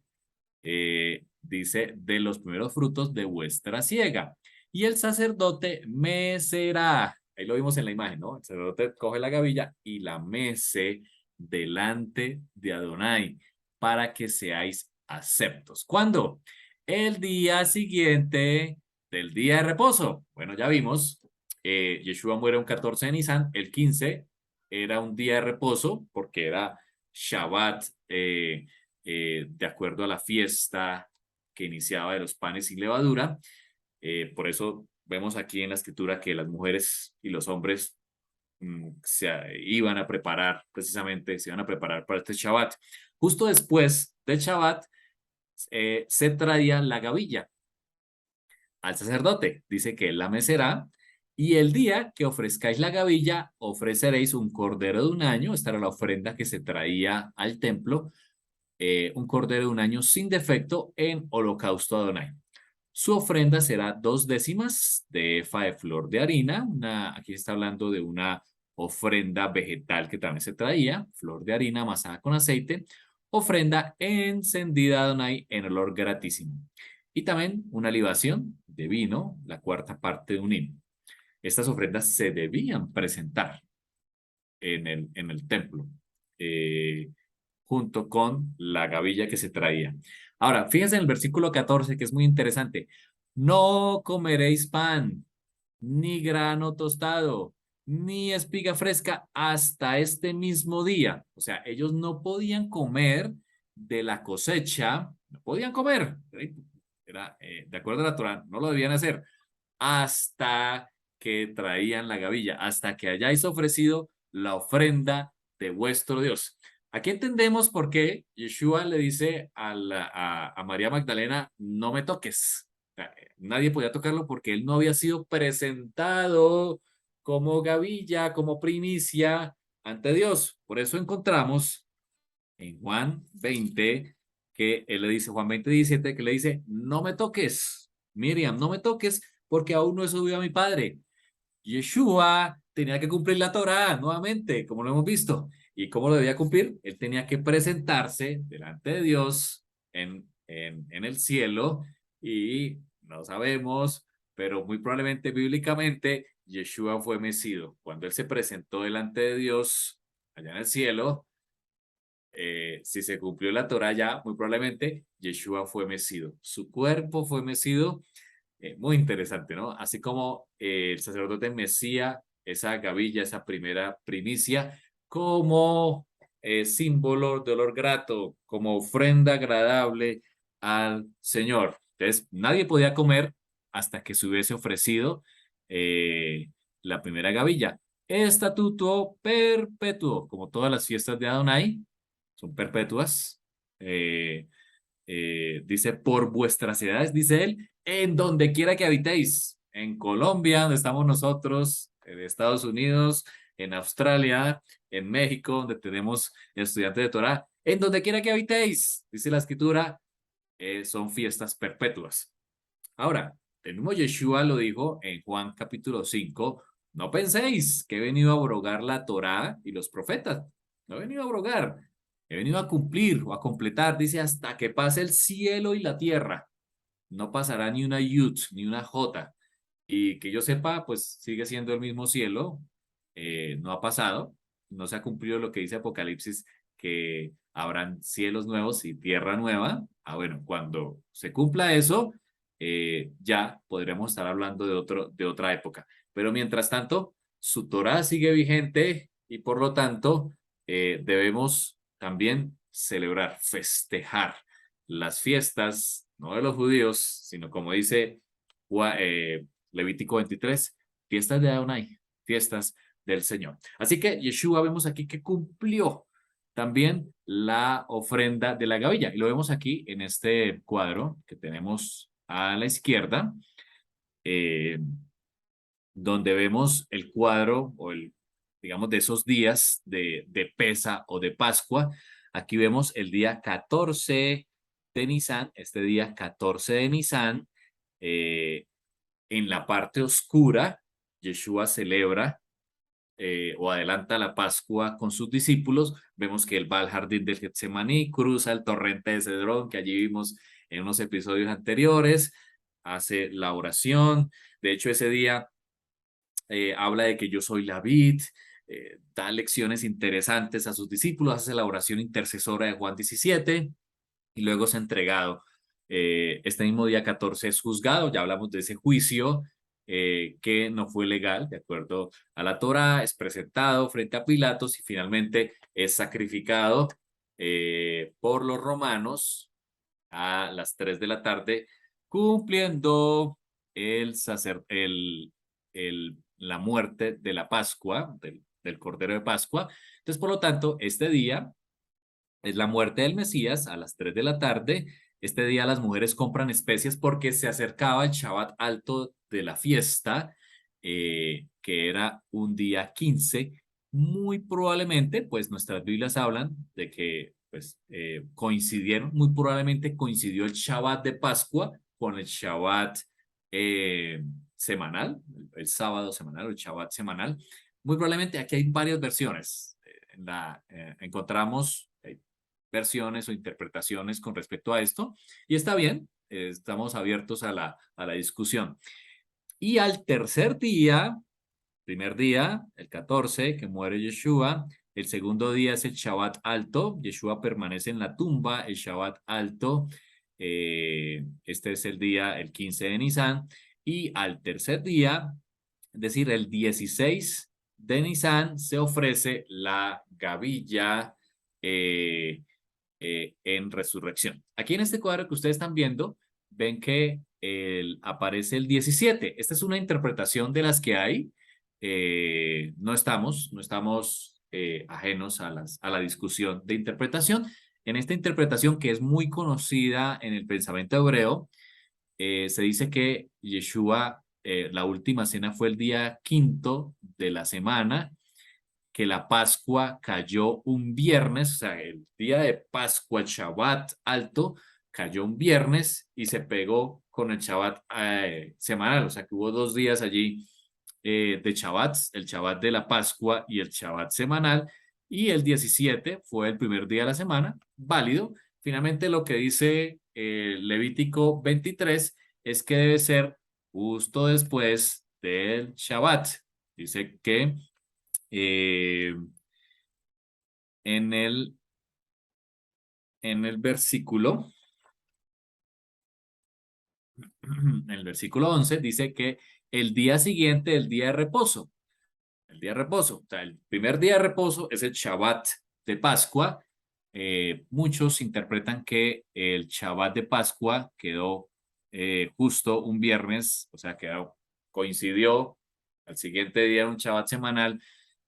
Dice, de los primeros frutos de vuestra siega. Y el sacerdote mecerá. Ahí lo vimos en la imagen, ¿no? El sacerdote coge la gavilla y la mece delante de Adonai para que seáis aceptos. ¿Cuándo? El día siguiente del día de reposo. Bueno, ya vimos, Yeshua muere un 14 de Nisan, el 15 era un día de reposo porque era Shabbat, de acuerdo a la fiesta que iniciaba de los panes sin levadura. Por eso vemos aquí en la escritura que las mujeres y los hombres iban a preparar, precisamente, se iban a preparar para este Shabbat. Justo después del Shabbat se traía la gavilla al sacerdote. Dice que él la mecerá y el día que ofrezcáis la gavilla, ofreceréis un cordero de un año. Esta era la ofrenda que se traía al templo, un cordero de un año sin defecto en holocausto a Adonai. Su ofrenda será 2/10 de efa de flor de harina. Aquí está hablando de una ofrenda vegetal que también se traía, flor de harina amasada con aceite, ofrenda encendida a Adonai en olor gratísimo. Y también una libación de vino, la cuarta parte de un hin. Estas ofrendas se debían presentar en el templo, junto con la gavilla que se traía. Ahora, fíjense en el versículo 14, que es muy interesante. No comeréis pan, ni grano tostado, ni espiga fresca hasta este mismo día. O sea, ellos no podían comer de la cosecha, no podían comer. Era, de acuerdo a la Torah, no lo debían hacer hasta que traían la gavilla, hasta que hayáis ofrecido la ofrenda de vuestro Dios. Aquí entendemos por qué Yeshua le dice a María Magdalena, no me toques. Nadie podía tocarlo porque él no había sido presentado como gavilla, como primicia ante Dios. Por eso encontramos en Juan 20 que él le dice, Juan 20:17, que le dice, no me toques, Miriam, no me toques porque aún no he subido a mi padre. Yeshua tenía que cumplir la Torá nuevamente, como lo hemos visto. ¿Y cómo lo debía cumplir? Él tenía que presentarse delante de Dios en el cielo y no sabemos, pero muy probablemente bíblicamente Yeshua fue mesido. Cuando él se presentó delante de Dios allá en el cielo, si se cumplió la Torá ya, muy probablemente Yeshua fue mecido. Su cuerpo fue mecido. Muy interesante, ¿no? Así como el sacerdote mecía esa gavilla, esa primera primicia, como símbolo de olor grato, como ofrenda agradable al Señor. Entonces, nadie podía comer hasta que se hubiese ofrecido eh, la primera gavilla. Estatuto perpetuo, como todas las fiestas de Adonai, son perpetuas. Dice, por vuestras edades, dice él, en donde quiera que habitéis, en Colombia, donde estamos nosotros, en Estados Unidos, en Australia, en México, donde tenemos estudiantes de Torah, en donde quiera que habitéis, dice la escritura, son fiestas perpetuas. Ahora, el mismo Yeshua lo dijo en Juan capítulo 5, no penséis que he venido a abrogar la Torá y los profetas, no he venido a abrogar, he venido a cumplir o a completar, dice, hasta que pase el cielo y la tierra, no pasará ni una yud, ni una jota, y que yo sepa, pues sigue siendo el mismo cielo, no ha pasado, no se ha cumplido lo que dice Apocalipsis, que habrán cielos nuevos y tierra nueva. Ah, bueno, cuando se cumpla eso, ya podremos estar hablando de otra época. Pero mientras tanto, su Torah sigue vigente y por lo tanto debemos también celebrar, festejar las fiestas, no de los judíos, sino como dice Levítico 23, fiestas de Adonai, fiestas del Señor. Así que Yeshua vemos aquí que cumplió también la ofrenda de la gavilla. Y lo vemos aquí en este cuadro que tenemos a la izquierda, eh, donde vemos el cuadro o el, digamos, de esos días de Pesa o de Pascua. Aquí vemos el día 14 de Nisan, este día 14 de Nisan, eh, en la parte oscura, Yeshua celebra o adelanta la Pascua con sus discípulos. Vemos que él va al jardín del Getsemaní, cruza el torrente de Cedrón, que allí vimos en unos episodios anteriores, hace la oración. De hecho, ese día habla de que yo soy la vid, da lecciones interesantes a sus discípulos, hace la oración intercesora de Juan 17 y luego es entregado. Este mismo día 14 es juzgado, ya hablamos de ese juicio que no fue legal, de acuerdo a la Torá, es presentado frente a Pilatos y finalmente es sacrificado por los romanos a las 3 de la tarde, cumpliendo la muerte de la Pascua, del Cordero de Pascua. Entonces, por lo tanto, este día es la muerte del Mesías a las 3 de la tarde. Este día las mujeres compran especias porque se acercaba el Shabbat alto de la fiesta, que era un día 15. Muy probablemente, pues nuestras Biblias hablan de que pues, coincidieron, muy probablemente coincidió el Shabbat de Pascua con el Shabbat semanal, el sábado semanal o el Shabbat semanal. Muy probablemente aquí hay varias versiones. Encontramos versiones o interpretaciones con respecto a esto y está bien, estamos abiertos a la discusión. Y al tercer día, primer día, el 14, que muere Yeshua, el segundo día es el Shabbat alto, Yeshua permanece en la tumba, el Shabbat alto, este es el día, el 15 de Nisan, y al tercer día, es decir, el 16 de Nisan, se ofrece la gavilla en resurrección. Aquí en este cuadro que ustedes están viendo, ven que aparece el 17. Esta es una interpretación de las que hay. No estamos ajenos a la discusión de interpretación. En esta interpretación, que es muy conocida en el pensamiento hebreo, se dice que Yeshua, la última cena fue el día quinto de la semana, que la Pascua cayó un viernes, o sea, el día de Pascua, el Shabbat alto, cayó un viernes y se pegó con el Shabbat semanal, o sea, que hubo 2 días allí de Shabbats, el Shabbat de la Pascua y el Shabbat semanal, y el 17 fue el primer día de la semana, válido. Finalmente, lo que dice Levítico 23 es que debe ser justo después del Shabbat. Dice que eh, en el en el versículo, en el versículo 11 dice que el día siguiente, el día de reposo, el día de reposo, o sea, el primer día de reposo es el Shabbat de Pascua. Muchos interpretan que el Shabbat de Pascua quedó justo un viernes, o sea, coincidió al siguiente día un Shabbat semanal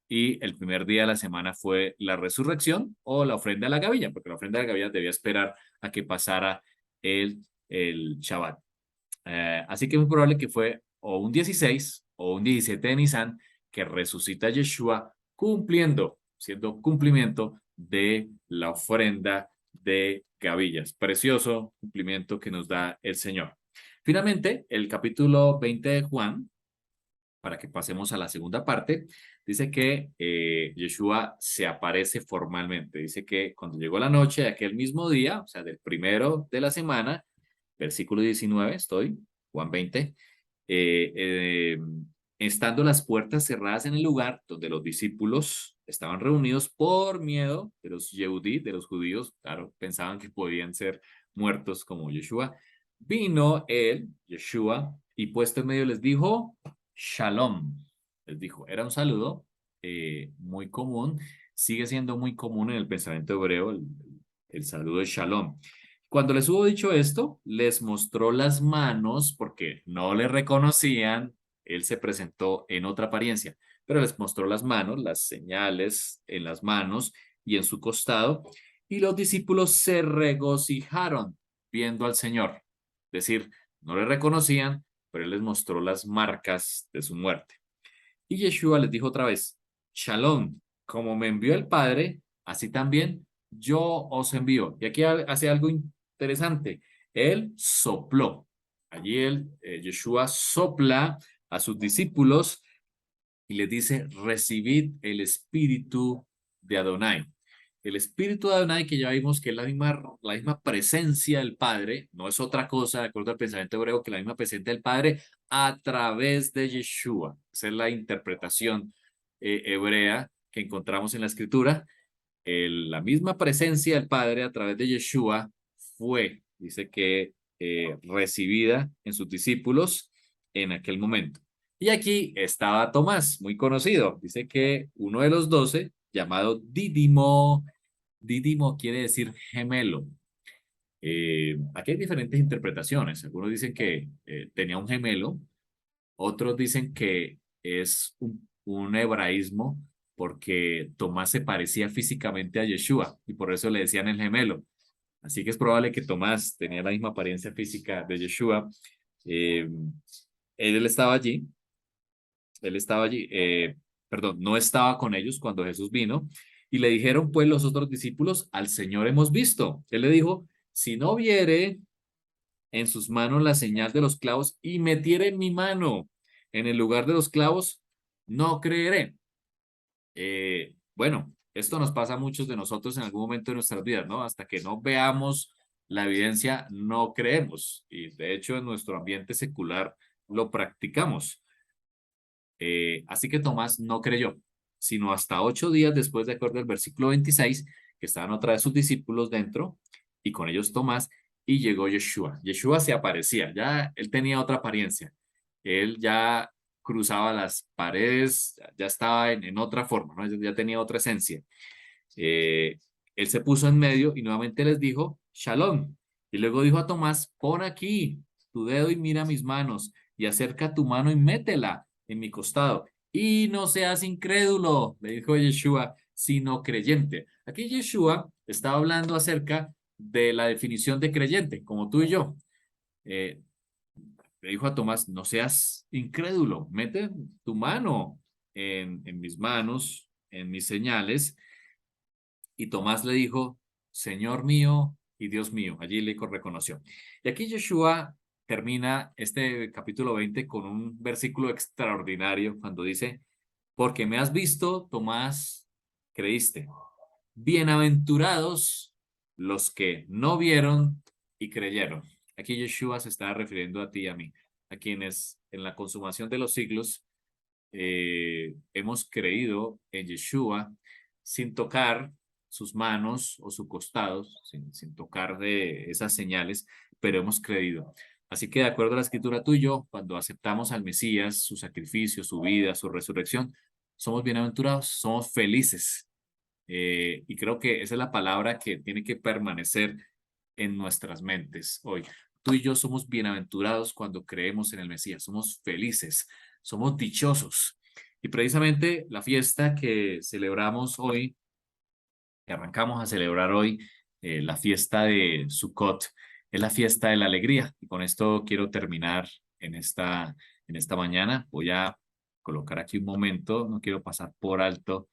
y el primer día de la semana fue la resurrección o la ofrenda de la gavilla, porque la ofrenda de la gavilla debía esperar a que pasara el Shabbat. Así que es muy probable que fue o un 16 o un 17 de Nisan que resucita Yeshua cumpliendo, siendo cumplimiento de la ofrenda de gavillas. Precioso cumplimiento que nos da el Señor. Finalmente, el capítulo 20 de Juan, para que pasemos a la segunda parte, dice que Yeshua se aparece formalmente. Dice que cuando llegó la noche de aquel mismo día, o sea, del primero de la semana, versículo 19, estoy, Juan 20, eh, eh, estando las puertas cerradas en el lugar donde los discípulos estaban reunidos por miedo de los Yehudí, de los judíos, claro, pensaban que podían ser muertos como Yeshua, vino él, Yeshua, y puesto en medio les dijo, Shalom, les dijo, era un saludo muy común, sigue siendo muy común en el pensamiento hebreo, el saludo de Shalom. Cuando les hubo dicho esto, les mostró las manos porque no le reconocían. Él se presentó en otra apariencia, pero les mostró las manos, las señales en las manos y en su costado. Y los discípulos se regocijaron viendo al Señor. Es decir, no le reconocían, pero él les mostró las marcas de su muerte. Y Yeshua les dijo otra vez, Shalom, como me envió el Padre, así también yo os envío. Y aquí hace algo interesante. Él sopló. Allí Yeshua sopla a sus discípulos y les dice, recibid el espíritu de Adonai. El espíritu de Adonai, que ya vimos que es la misma presencia del Padre, no es otra cosa, de acuerdo al pensamiento hebreo, que la misma presencia del Padre a través de Yeshua. Esa es la interpretación hebrea que encontramos en la Escritura. La misma presencia del Padre a través de Yeshua fue, dice que, recibida en sus discípulos en aquel momento. Y aquí estaba Tomás, muy conocido. Dice que uno de los 12, llamado Dídimo, Dídimo quiere decir gemelo. Aquí hay diferentes interpretaciones. Algunos dicen que tenía un gemelo, otros dicen que es un hebraísmo porque Tomás se parecía físicamente a Yeshua y por eso le decían el gemelo. Así que es probable que Tomás tenía la misma apariencia física de Yeshua. Eh, él estaba allí, perdón, no estaba con ellos cuando Jesús vino y le dijeron pues los otros discípulos, al Señor hemos visto. Él le dijo, si no viere en sus manos la señal de los clavos y metiere mi mano en el lugar de los clavos, no creeré. Bueno, esto nos pasa a muchos de nosotros en algún momento de nuestras vidas, ¿no? Hasta que no veamos la evidencia, no creemos. Y de hecho, en nuestro ambiente secular lo practicamos. Así que Tomás no creyó, sino hasta 8 días después, de acuerdo al versículo 26, que estaban otra vez sus discípulos dentro, y con ellos Tomás, y llegó Yeshua. Yeshua se aparecía, ya él tenía otra apariencia. Él ya cruzaba las paredes, ya estaba en otra forma, ¿no? Ya tenía otra esencia. Eh, Él se puso en medio y nuevamente les dijo, Shalom. Y luego dijo a Tomás, pon aquí tu dedo y mira mis manos, y acerca tu mano y métela en mi costado. Y no seas incrédulo, le dijo Yeshua, sino creyente. Aquí Yeshua estaba hablando acerca de la definición de creyente, como tú y yo. Eh, Le dijo a Tomás, no seas incrédulo, mete tu mano en mis manos, en mis señales. Y Tomás le dijo, Señor mío y Dios mío. Allí le reconoció. Y aquí Yeshua termina este capítulo 20 con un versículo extraordinario cuando dice, porque me has visto, Tomás, creíste. Bienaventurados los que no vieron y creyeron. Aquí Yeshua se está refiriendo a ti y a mí, a quienes en la consumación de los siglos hemos creído en Yeshua sin tocar, sus manos o su costado, sin tocar de esas señales, pero hemos creído. Así que de acuerdo a la escritura tú y yo, cuando aceptamos al Mesías, su sacrificio, su vida, su resurrección, somos bienaventurados, somos felices. Y creo que esa es la palabra que tiene que permanecer en nuestras mentes hoy. Tú y yo somos bienaventurados cuando creemos en el Mesías, somos felices, somos dichosos. Y precisamente la fiesta que celebramos hoy, que arrancamos a celebrar hoy, la fiesta de Sukkot, es la fiesta de la alegría. Y con esto quiero terminar en esta mañana. Voy a colocar aquí un momento, no quiero pasar por alto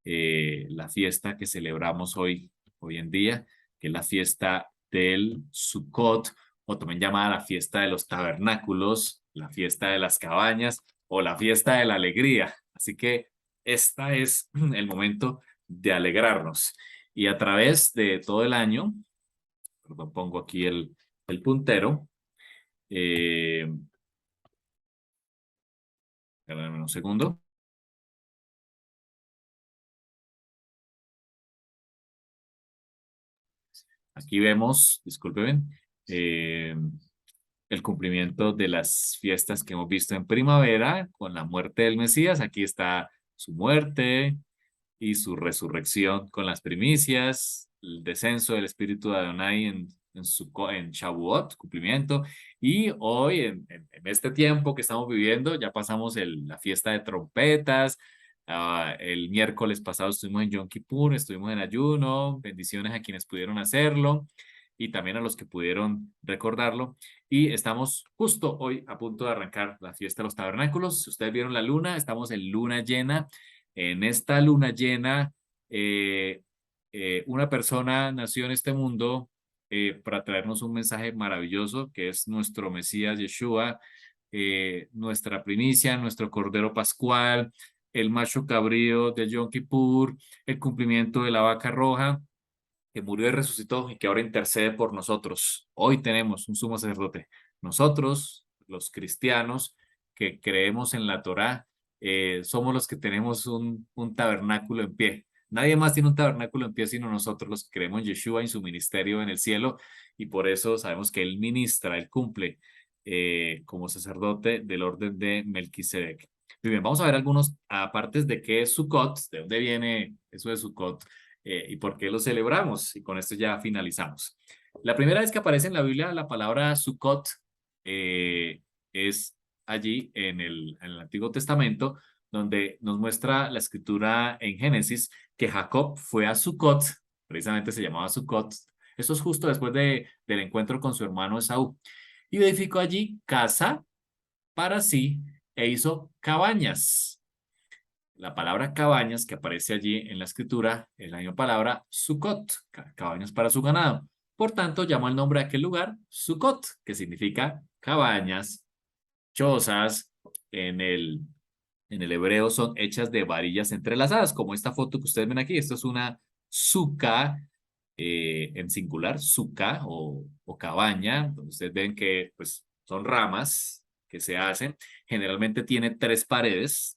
la fiesta que celebramos hoy en día, que es la fiesta del Sukkot, o también llamada la fiesta de los tabernáculos, la fiesta de las cabañas o la fiesta de la alegría. Así que esta es el momento de alegrarnos. Y a través de todo el año, perdón, pongo aquí el puntero, eh, espérame un segundo. Aquí vemos, discúlpeme, eh, el cumplimiento de las fiestas que hemos visto en primavera con la muerte del Mesías. Aquí está su muerte y su resurrección con las primicias, el descenso del espíritu de Adonai en Shavuot, cumplimiento. Y hoy, en este tiempo que estamos viviendo, ya pasamos la fiesta de trompetas. El miércoles pasado estuvimos en Yom Kippur, estuvimos en ayuno, bendiciones a quienes pudieron hacerlo y también a los que pudieron recordarlo. Y estamos justo hoy a punto de arrancar la fiesta de los tabernáculos. Si ustedes vieron la luna, estamos en luna llena. En esta luna llena, eh, una persona nació en este mundo para traernos un mensaje maravilloso que es nuestro Mesías Yeshua, nuestra primicia, nuestro Cordero Pascual, el macho cabrío de Yom Kippur, el cumplimiento de la vaca roja que murió y resucitó y que ahora intercede por nosotros. Hoy tenemos un sumo sacerdote. Nosotros, los cristianos que creemos en la Torá, somos los que tenemos un tabernáculo en pie. Nadie más tiene un tabernáculo en pie sino nosotros los que creemos en Yeshua y en su ministerio en el cielo y por eso sabemos que Él ministra, Él cumple como sacerdote del orden de Melquisedec. Muy bien, vamos a ver algunos apartes de qué es Sukkot, de dónde viene eso de Sukkot y por qué lo celebramos. Y con esto ya finalizamos. La primera vez que aparece en la Biblia la palabra Sukkot es allí en el Antiguo Testamento, donde nos muestra la escritura en Génesis que Jacob fue a Sukkot, precisamente se llamaba Sukkot. Eso es justo después del encuentro con su hermano Esaú. Y edificó allí casa para sí e hizo cabañas. La palabra cabañas que aparece allí en la escritura es la misma palabra Sukkot, cabañas para su ganado. Por tanto, llamó el nombre a aquel lugar Sukkot, que significa cabañas, chozas. En el, en el hebreo son hechas de varillas entrelazadas, como esta foto que ustedes ven aquí. Esto es una suka en singular, suka o cabaña, donde ustedes ven que pues, son ramas que se hacen. Generalmente tiene tres paredes.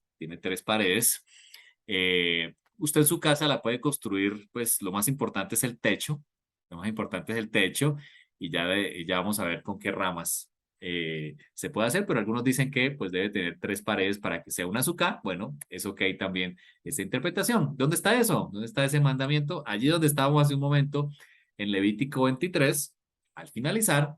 Usted su casa la puede construir, pues lo más importante es el techo, lo más importante es el techo y ya vamos a ver con qué ramas se puede hacer, pero algunos dicen que pues debe tener tres paredes para que sea una suká. Bueno, es ok también esta interpretación. ¿Dónde está eso? ¿Dónde está ese mandamiento? Allí donde estábamos hace un momento, en Levítico 23, al finalizar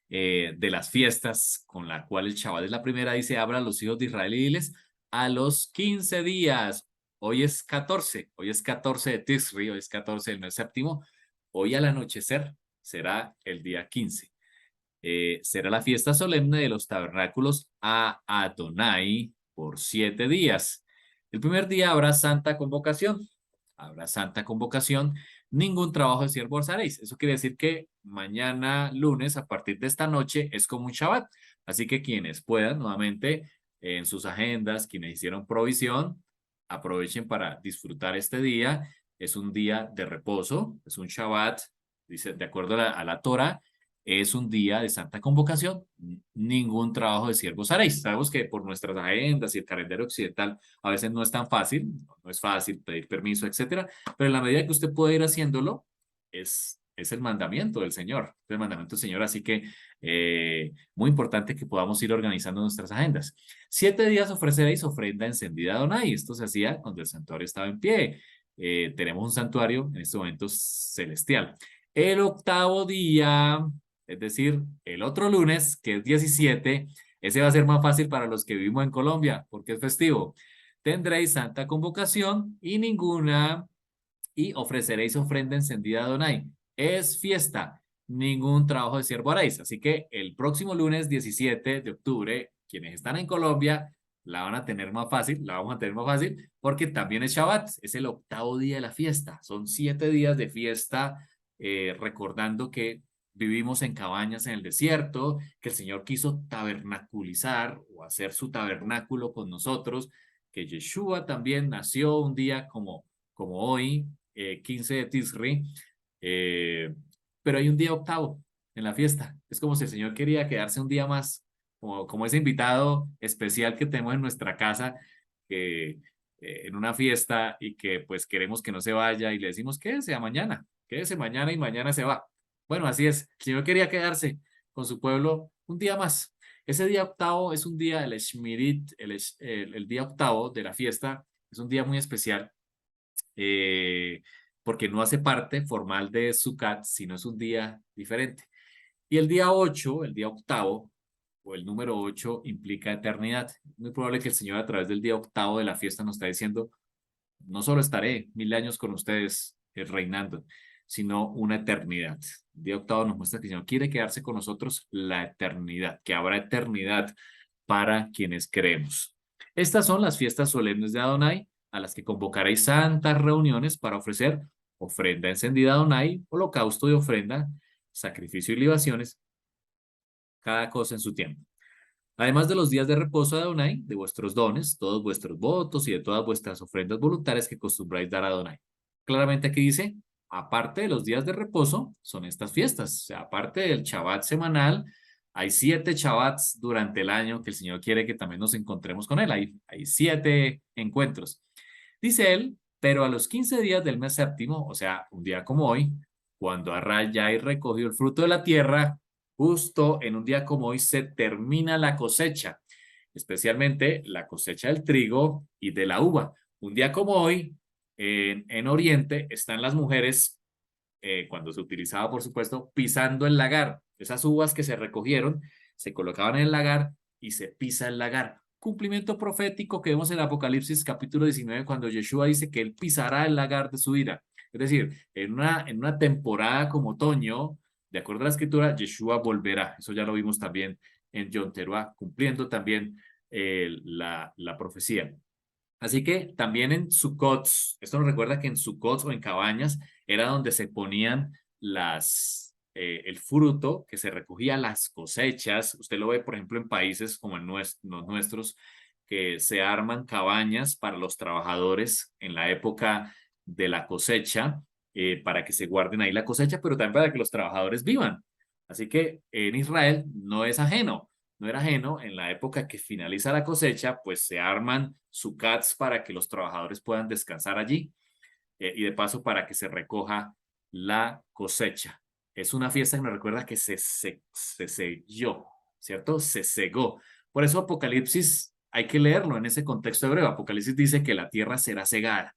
de las fiestas con la cual el Shabbat es la primera, dice, habla a los hijos de Israel y diles, a los 15 días, hoy es 14 de Tisri, hoy es 14 del mes séptimo, hoy al anochecer será el día 15. Será la fiesta solemne de los tabernáculos a Adonai por 7 días. El primer día habrá santa convocación. Habrá santa convocación. Ningún trabajo de siervos haréis. Eso quiere decir que mañana lunes, a partir de esta noche, es como un Shabbat. Así que quienes puedan, nuevamente, en sus agendas, quienes hicieron provisión, aprovechen para disfrutar este día. Es un día de reposo, es un Shabbat, dice, de acuerdo a la Torah es un día de santa convocación, ningún trabajo de siervos haréis. Sabemos que por nuestras agendas y el calendario occidental a veces no es tan fácil, no es fácil pedir permiso, etcétera, pero en la medida que usted puede ir haciéndolo, es el mandamiento del Señor, es el mandamiento del Señor, así que muy importante que podamos ir organizando nuestras agendas. 7 días ofreceréis ofrenda encendida a Adonai. Esto se hacía cuando el santuario estaba en pie. Tenemos un santuario en este momento celestial. El octavo día, es decir, el otro lunes, que es 17, ese va a ser más fácil para los que vivimos en Colombia, porque es festivo. Tendréis santa convocación y ofreceréis ofrenda encendida a Adonai. Es fiesta, ningún trabajo de siervo haréis. Así que el próximo lunes 17 de octubre, quienes están en Colombia, la van a tener más fácil, la vamos a tener más fácil, porque también es Shabbat, es el octavo día de la fiesta. Son 7 días de fiesta, recordando que vivimos en cabañas en el desierto, que el Señor quiso tabernaculizar o hacer su tabernáculo con nosotros, que Yeshua también nació un día como hoy, 15 de Tisri, eh, pero hay un día octavo en la fiesta. Es como si el Señor quería quedarse un día más, como ese invitado especial que tenemos en nuestra casa, que en una fiesta y que pues queremos que no se vaya y le decimos quédese mañana y mañana se va. Bueno, así es. El Señor quería quedarse con su pueblo un día más. Ese día octavo es un día, el Shmirit, el día octavo de la fiesta, es un día muy especial, eh, porque no hace parte formal de Sukkot, sino es un día diferente. Y el día 8, el día octavo, o el número 8, implica eternidad. Es muy probable que el Señor a través del día octavo de la fiesta nos está diciendo, no solo estaré 1000 años con ustedes reinando, sino una eternidad. El día octavo nos muestra que el Señor quiere quedarse con nosotros la eternidad, que habrá eternidad para quienes creemos. Estas son las fiestas solemnes de Adonai, a las que convocaréis santas reuniones para ofrecer ofrenda encendida a Adonai, holocausto y ofrenda, sacrificio y libaciones, cada cosa en su tiempo. Además de los días de reposo de Adonai, de vuestros dones, todos vuestros votos y de todas vuestras ofrendas voluntarias que acostumbráis dar a Adonai. Claramente aquí dice, aparte de los días de reposo, son estas fiestas. O sea, aparte del Shabbat semanal, hay 7 Shabbats durante el año que el Señor quiere que también nos encontremos con Él. Hay 7 encuentros. Dice él, pero a los 15 días del mes séptimo, o sea, un día como hoy, cuando arraya y recogió el fruto de la tierra, justo en un día como hoy se termina la cosecha, especialmente la cosecha del trigo y de la uva. Un día como hoy, en Oriente, están las mujeres, cuando se utilizaba, por supuesto, pisando el lagar. Esas uvas que se recogieron, se colocaban en el lagar y se pisa el lagar. Cumplimiento profético que vemos en Apocalipsis capítulo 19, cuando Yeshua dice que él pisará el lagar de su ira. Es decir, en una temporada como otoño, de acuerdo a la escritura, Yeshua volverá. Eso ya lo vimos también en Yom Teruah, cumpliendo también la profecía. Así que también en Sukkot, esto nos recuerda que en Sukkot o en cabañas era donde se ponían el fruto que se recogía, las cosechas. Usted lo ve, por ejemplo, en países como en los nuestros, que se arman cabañas para los trabajadores en la época de la cosecha, para que se guarden ahí la cosecha, pero también para que los trabajadores vivan. Así que en Israel no era ajeno, en la época que finaliza la cosecha, pues se arman sucats para que los trabajadores puedan descansar allí, y de paso para que se recoja la cosecha. Es una fiesta que nos recuerda que se selló, ¿cierto? Se cegó. Por eso Apocalipsis hay que leerlo en ese contexto hebreo. Apocalipsis dice que la tierra será cegada.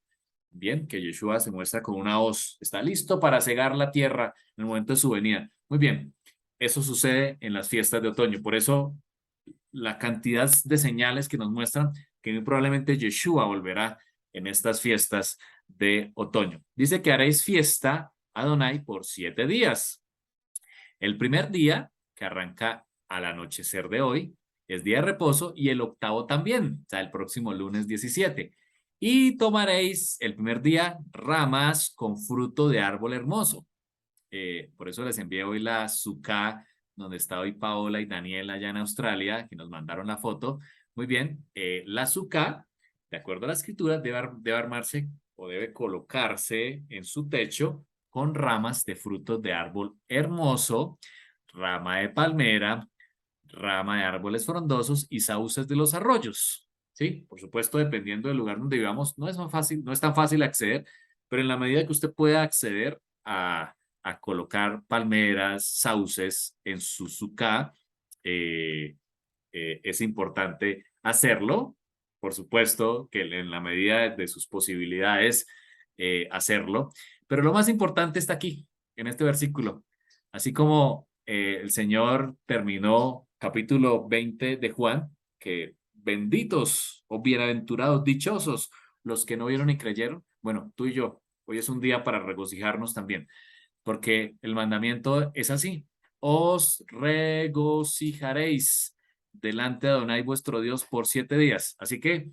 Bien, que Yeshua se muestra con una hoz. Está listo para cegar la tierra en el momento de su venida. Muy bien, eso sucede en las fiestas de otoño. Por eso la cantidad de señales que nos muestran que muy probablemente Yeshua volverá en estas fiestas de otoño. Dice que haréis fiesta a Adonai por 7 días. El primer día, que arranca al anochecer de hoy, es día de reposo, y el octavo también, o sea, el próximo lunes 17. Y tomaréis el primer día ramas con fruto de árbol hermoso. Por eso les envié hoy la suká, donde está hoy Paola y Daniela allá en Australia, que nos mandaron la foto. Muy bien, la suká, de acuerdo a la escritura, debe armarse o debe colocarse en su techo con ramas de frutos de árbol hermoso, rama de palmera, rama de árboles frondosos y sauces de los arroyos. Sí, por supuesto, dependiendo del lugar donde vivamos, no es más fácil, no es tan fácil acceder, pero en la medida que usted pueda acceder a colocar palmeras, sauces en su sucá, eh, es importante hacerlo. Por supuesto que en la medida de sus posibilidades, hacerlo. Pero lo más importante está aquí, en este versículo. Así como el Señor terminó capítulo 20 de Juan, que benditos o bienaventurados, dichosos los que no vieron y creyeron. Bueno, tú y yo, hoy es un día para regocijarnos también, porque el mandamiento es así: os regocijaréis delante de Adonai vuestro Dios por 7 días. Así que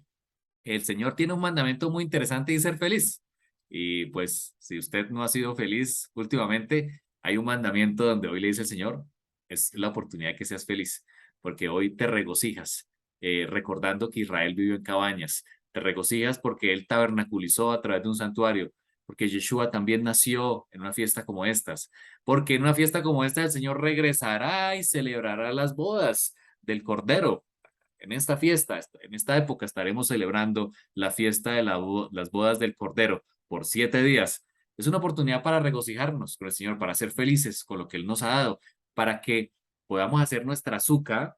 el Señor tiene un mandamiento muy interesante y ser feliz. Y pues si usted no ha sido feliz últimamente, hay un mandamiento donde hoy le dice el Señor, es la oportunidad de que seas feliz, porque hoy te regocijas, recordando que Israel vivió en cabañas, te regocijas porque Él tabernaculizó a través de un santuario, porque Yeshua también nació en una fiesta como estas, porque en una fiesta como esta el Señor regresará y celebrará las bodas del Cordero. En esta fiesta, en esta época, estaremos celebrando la fiesta de las bodas del Cordero por 7 días. Es una oportunidad para regocijarnos con el Señor, para ser felices con lo que Él nos ha dado, para que podamos hacer nuestra azúcar,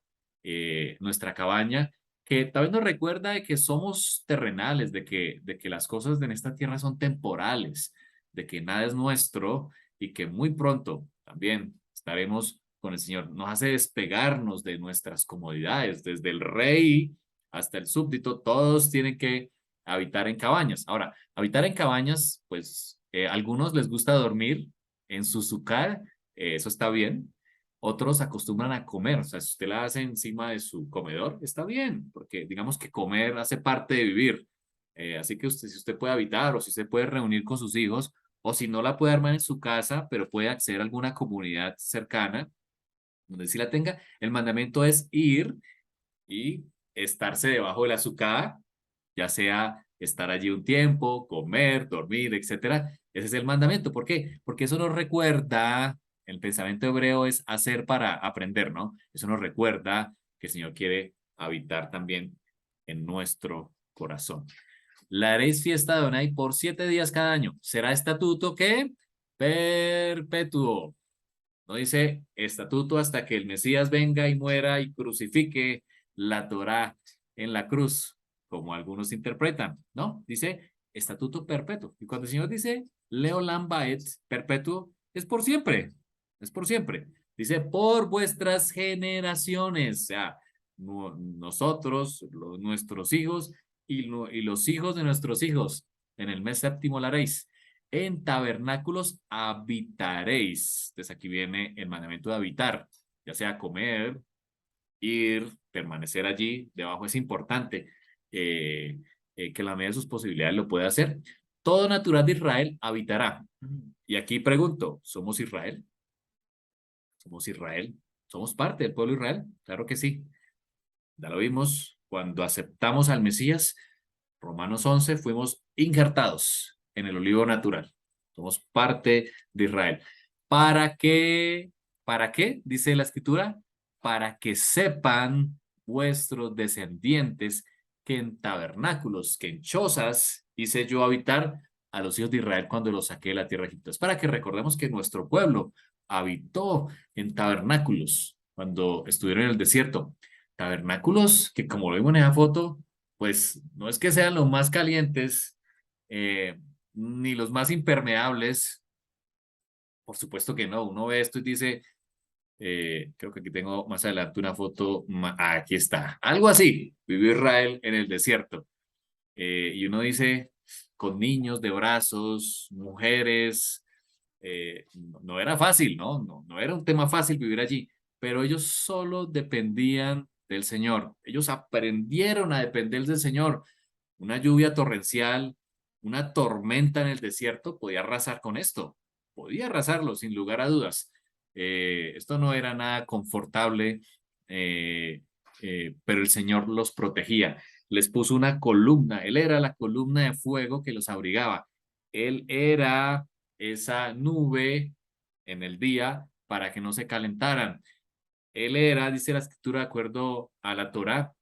nuestra cabaña, que también nos recuerda de que somos terrenales, de que las cosas en esta tierra son temporales, de que nada es nuestro y que muy pronto también estaremos con el Señor. Nos hace despegarnos de nuestras comodidades, desde el rey hasta el súbdito, todos tienen que habitar en cabañas. Ahora, habitar en cabañas, pues a algunos les gusta dormir en su sucar, eso está bien. Otros acostumbran a comer, o sea, si usted la hace encima de su comedor, está bien, porque digamos que comer hace parte de vivir. Así que usted, si usted puede habitar o si usted puede reunir con sus hijos, o si no la puede armar en su casa, pero puede acceder a alguna comunidad cercana, donde sí la tenga, el mandamiento es ir y estarse debajo de la sucada, ya sea estar allí un tiempo, comer, dormir, etcétera. Ese es el mandamiento. ¿Por qué? Porque eso nos recuerda, el pensamiento hebreo es hacer para aprender, ¿no? Eso nos recuerda que el Señor quiere habitar también en nuestro corazón. La haréis fiesta de Adonai por 7 días cada año. Será estatuto que perpetuo. No dice estatuto hasta que el Mesías venga y muera y crucifique la Torá en la cruz, como algunos interpretan, ¿no? Dice estatuto perpetuo. Y cuando el Señor dice Leolam Baet, perpetuo, es por siempre, es por siempre. Dice por vuestras generaciones, o sea, nosotros, nuestros hijos y los hijos de nuestros hijos, en el mes séptimo la haréis. En tabernáculos habitaréis. Entonces aquí viene el mandamiento de habitar, ya sea comer, ir, permanecer allí. Debajo es importante que la medida de sus posibilidades lo pueda hacer. Todo natural de Israel habitará. Y aquí pregunto, ¿somos Israel? ¿Somos Israel? ¿Somos parte del pueblo de Israel? Claro que sí. Ya lo vimos cuando aceptamos al Mesías. Romanos 11, fuimos injertados en el olivo natural. Somos parte de Israel. ¿Para qué? ¿Para qué? Dice la escritura. Para que sepan vuestros descendientes que en tabernáculos, que en chozas hice yo habitar a los hijos de Israel cuando los saqué de la tierra de Egipto. Es para que recordemos que nuestro pueblo habitó en tabernáculos cuando estuvieron en el desierto. Tabernáculos que, como lo vimos en esa foto, pues no es que sean los más calientes, ni los más impermeables, por supuesto que no. Uno ve esto y dice, creo que aquí tengo más adelante una foto, aquí está, algo así, vivió Israel en el desierto. Y uno dice, con niños de brazos, mujeres, no era fácil, ¿no? No era un tema fácil vivir allí, pero ellos solo dependían del Señor. Ellos aprendieron a depender del Señor. Una lluvia torrencial, una tormenta en el desierto podía arrasar con esto, podía arrasarlo sin lugar a dudas. Esto no era nada confortable, pero el Señor los protegía. Les puso una columna, Él era la columna de fuego que los abrigaba. Él era esa nube en el día para que no se calentaran. Él era, dice la escritura, de acuerdo a la Torá,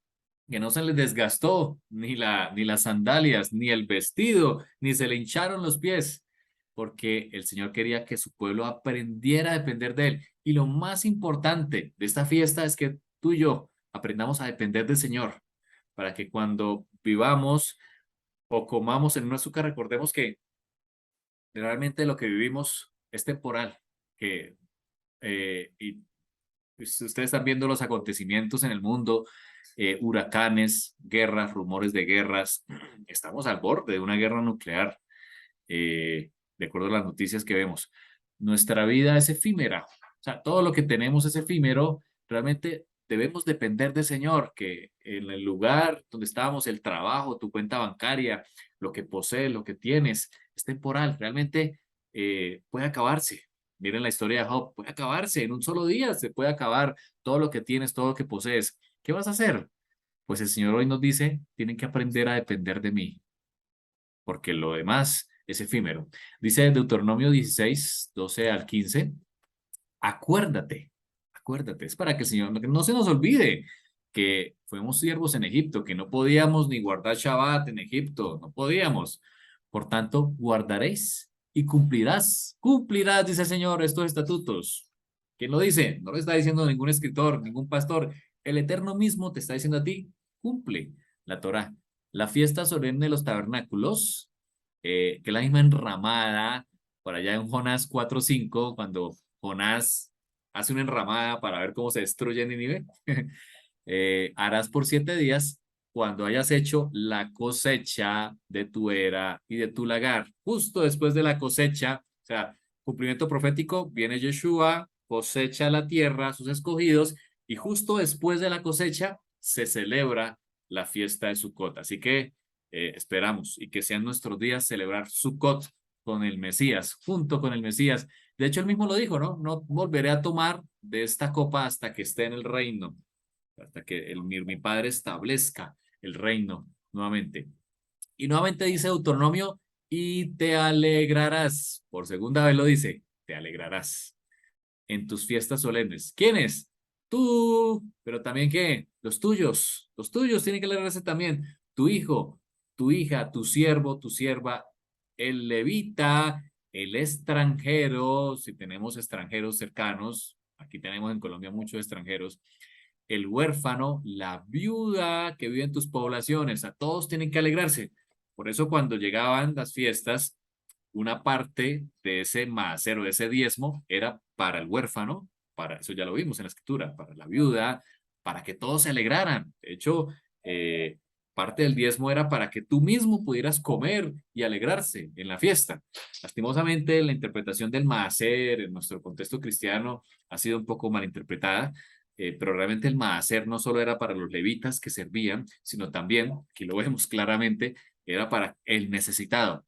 que no se les desgastó ni las sandalias, ni el vestido, ni se le hincharon los pies, porque el Señor quería que su pueblo aprendiera a depender de Él. Y lo más importante de esta fiesta es que tú y yo aprendamos a depender del Señor, para que cuando vivamos o comamos en un azúcar, recordemos que realmente lo que vivimos es temporal, que y pues, ustedes están viendo los acontecimientos en el mundo, huracanes, guerras, rumores de guerras. Estamos al borde de una guerra nuclear, de acuerdo a las noticias que vemos. Nuestra vida es efímera, o sea, todo lo que tenemos es efímero. Realmente debemos depender del Señor, que en el lugar donde estábamos, el trabajo, tu cuenta bancaria, lo que posees, lo que tienes, es temporal. Realmente puede acabarse. Miren la historia de Job, puede acabarse en un solo día, se puede acabar todo lo que tienes, todo lo que posees. ¿Qué vas a hacer? Pues el Señor hoy nos dice, tienen que aprender a depender de mí, porque lo demás es efímero. Dice Deuteronomio 16, 12 al 15, acuérdate, acuérdate, es para que el Señor que no se nos olvide que fuimos siervos en Egipto, que no podíamos ni guardar Shabbat en Egipto, no podíamos. Por tanto, guardaréis y cumplirás, dice el Señor, estos estatutos. ¿Quién lo dice? No lo está diciendo ningún escritor, ningún pastor. El Eterno mismo te está diciendo a ti, cumple la Torá. La fiesta solemne de los tabernáculos, que es la misma enramada, por allá en Jonás 4:5, cuando Jonás hace una enramada para ver cómo se destruye Nínive. Harás por 7 días cuando hayas hecho la cosecha de tu era y de tu lagar. Justo después de la cosecha, o sea, cumplimiento profético, viene Yeshua, cosecha la tierra, sus escogidos, y justo después de la cosecha se celebra la fiesta de Sukkot. Así que esperamos y que sean nuestros días celebrar Sukkot con el Mesías, junto con el Mesías. De hecho, él mismo lo dijo, ¿no? No volveré a tomar de esta copa hasta que esté en el reino, hasta que mi Padre establezca el reino nuevamente. Y nuevamente dice Deuteronomio, y te alegrarás. Por segunda vez lo dice, te alegrarás en tus fiestas solemnes. ¿Quiénes? Tú, pero también ¿qué? Los tuyos tienen que alegrarse también. Tu hijo, tu hija, tu siervo, tu sierva, el levita, el extranjero, si tenemos extranjeros cercanos, aquí tenemos en Colombia muchos extranjeros, el huérfano, la viuda que vive en tus poblaciones, a todos tienen que alegrarse. Por eso cuando llegaban las fiestas, una parte de ese macero, de ese diezmo, era para el huérfano, para eso ya lo vimos en la escritura, para la viuda, para que todos se alegraran. De hecho, parte del diezmo era para que tú mismo pudieras comer y alegrarse en la fiesta. Lastimosamente, la interpretación del maaser en nuestro contexto cristiano ha sido un poco malinterpretada, pero realmente el maaser no solo era para los levitas que servían, sino también, aquí lo vemos claramente, era para el necesitado.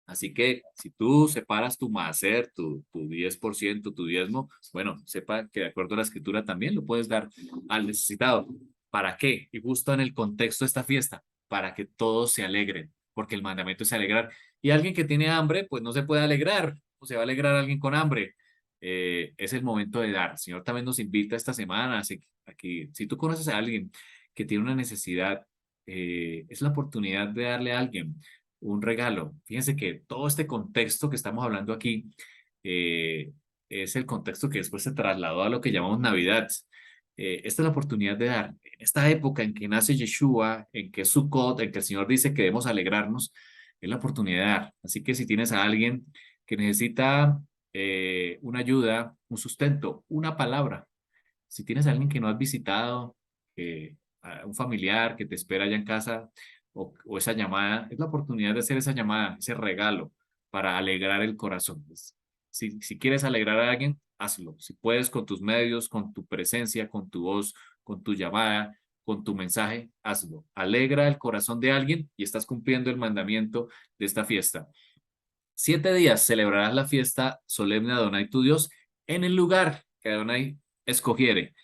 Así que si tú separas tu maaser, tu 10%, tu diezmo, bueno, sepa que de acuerdo a la escritura también lo puedes dar al necesitado. ¿Para qué? Y justo en el contexto de esta fiesta, para que todos se alegren, porque el mandamiento es alegrar. Y alguien que tiene hambre, pues no se puede alegrar, o se va a alegrar alguien con hambre. Es el momento de dar. El Señor también nos invita esta semana aquí. Si tú conoces a alguien que tiene una necesidad, es la oportunidad de darle a alguien un regalo. Fíjense que todo este contexto que estamos hablando aquí eh, es el contexto que después se trasladó a lo que llamamos Navidad. Esta es la oportunidad de dar. En esta época en que nace Yeshua, en que es Sukkot, en que el Señor dice que debemos alegrarnos, es la oportunidad de dar. Así que si tienes a alguien que necesita una ayuda, un sustento, una palabra, si tienes a alguien que no has visitado, a un familiar que te espera allá en casa, o esa llamada, es la oportunidad de hacer esa llamada, ese regalo para alegrar el corazón. Pues, si quieres alegrar a alguien, hazlo. Si puedes con tus medios, con tu presencia, con tu voz, con tu llamada, con tu mensaje, hazlo. Alegra el corazón de alguien y estás cumpliendo el mandamiento de esta fiesta. 7 días celebrarás la fiesta solemne de Adonai tu Dios en el lugar que Adonai escogiere.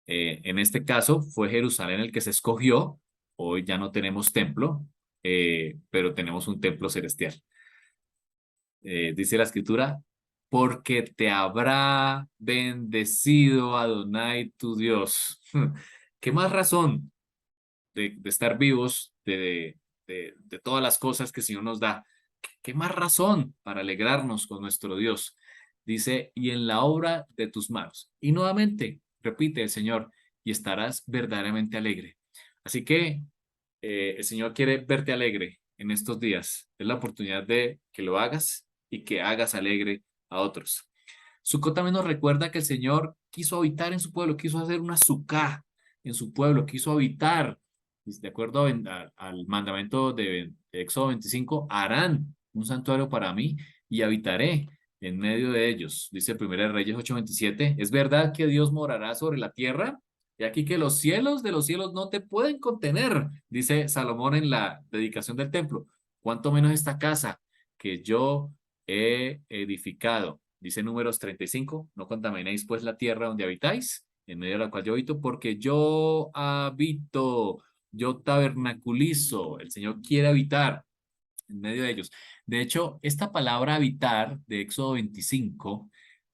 En este caso fue Jerusalén el que se escogió. Hoy ya no tenemos templo, pero tenemos un templo celestial. Dice la escritura, porque te habrá bendecido Adonai tu Dios. ¿Qué más razón de estar vivos, de todas las cosas que el Señor nos da? ¿Qué más razón para alegrarnos con nuestro Dios? Dice, y en la obra de tus manos. Y nuevamente, repite el Señor, y estarás verdaderamente alegre. Así que el Señor quiere verte alegre en estos días. Es la oportunidad de que lo hagas y que hagas alegre a otros. Sukkot también nos recuerda que el Señor quiso habitar en su pueblo, quiso hacer una sukkah en su pueblo, quiso habitar, de acuerdo al mandamiento de Éxodo 25, harán un santuario para mí y habitaré en medio de ellos. Dice 1 Reyes 8:27, ¿es verdad que Dios morará sobre la tierra? Y aquí que los cielos de los cielos no te pueden contener, dice Salomón en la dedicación del templo. Cuánto menos esta casa que yo he edificado. Dice Números 35, no contaminéis pues la tierra donde habitáis, en medio de la cual yo habito, porque yo habito, yo tabernaculizo, el Señor quiere habitar en medio de ellos. De hecho, esta palabra habitar de Éxodo 25,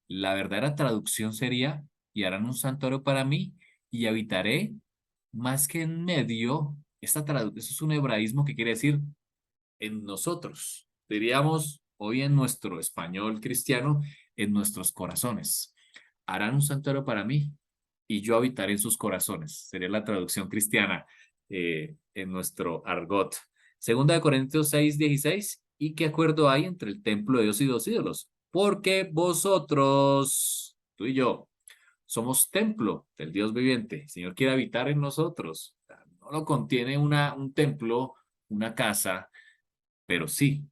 la verdadera traducción sería, y harán un santuario para mí, y habitaré más que en medio, eso es un hebraísmo que quiere decir en nosotros, diríamos hoy en nuestro español cristiano, en nuestros corazones. Harán un santuario para mí y yo habitaré en sus corazones. Sería la traducción cristiana en nuestro argot. Segunda de Corintios 6:16. ¿Y qué acuerdo hay entre el templo de Dios y los ídolos? Porque vosotros, tú y yo, somos templo del Dios viviente. El Señor quiere habitar en nosotros. No lo contiene un templo, una casa, pero sí,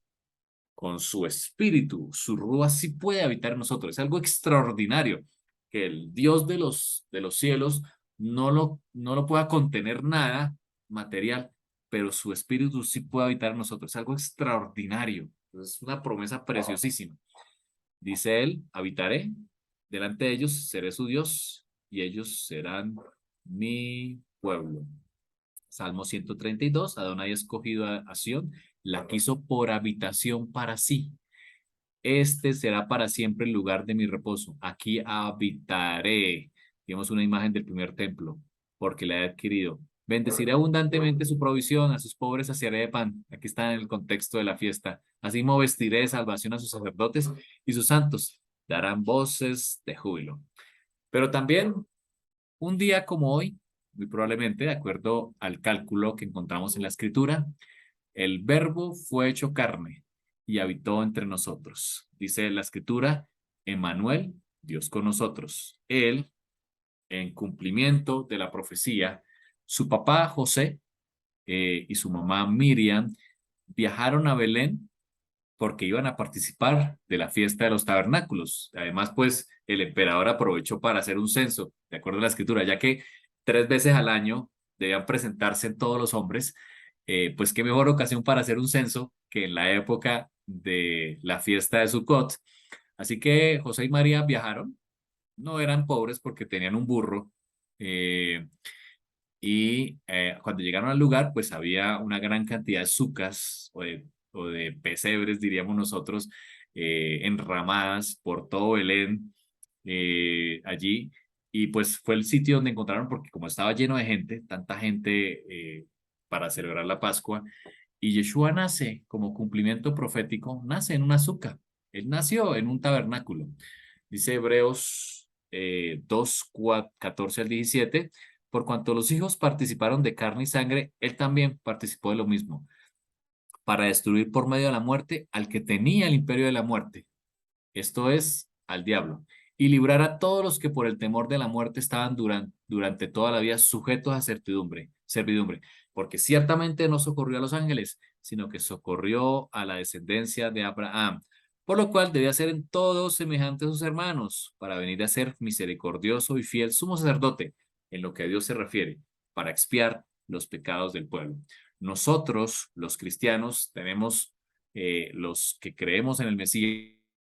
con su espíritu, su rúa sí puede habitar en nosotros. Es algo extraordinario que el Dios de los cielos no lo pueda contener nada material, pero su espíritu sí puede habitar en nosotros. Es algo extraordinario. Es una promesa preciosísima. Dice él, habitaré delante de ellos, seré su Dios y ellos serán mi pueblo. Salmo 132, Adonai ha escogido a Sión, la quiso por habitación para sí. Este será para siempre el lugar de mi reposo. Aquí habitaré. Vemos una imagen del primer templo, porque la he adquirido. Bendeciré abundantemente su provisión, a sus pobres saciaré de pan. Aquí está en el contexto de la fiesta. Así vestiré de salvación a sus sacerdotes y sus santos darán voces de júbilo. Pero también un día como hoy, muy probablemente, de acuerdo al cálculo que encontramos en la escritura, el verbo fue hecho carne y habitó entre nosotros. Dice la escritura, Emmanuel, Dios con nosotros. Él, en cumplimiento de la profecía, su papá José y su mamá Miriam viajaron a Belén porque iban a participar de la fiesta de los tabernáculos. Además, pues el emperador aprovechó para hacer un censo, de acuerdo a la escritura, ya que 3 veces al año debían presentarse todos los hombres, pues qué mejor ocasión para hacer un censo que en la época de la fiesta de Sukkot. Así que José y María viajaron, no eran pobres porque tenían un burro, eh, y cuando llegaron al lugar, pues había una gran cantidad de sucas o de pesebres, diríamos nosotros, enramadas por todo Belén allí. Y pues fue el sitio donde encontraron, porque como estaba lleno de gente, tanta gente para celebrar la Pascua, y Yeshua nace como cumplimiento profético, nace en una suca. Él nació en un tabernáculo. Dice Hebreos 2, 14 al 17, por cuanto los hijos participaron de carne y sangre, él también participó de lo mismo, para destruir por medio de la muerte al que tenía el imperio de la muerte, esto es, al diablo, y librar a todos los que por el temor de la muerte estaban durante toda la vida sujetos a servidumbre, porque ciertamente no socorrió a los ángeles, sino que socorrió a la descendencia de Abraham, por lo cual debía ser en todo semejante a sus hermanos, para venir a ser misericordioso y fiel sumo sacerdote, en lo que a Dios se refiere, para expiar los pecados del pueblo. Nosotros, los cristianos, tenemos los que creemos en el Mesías,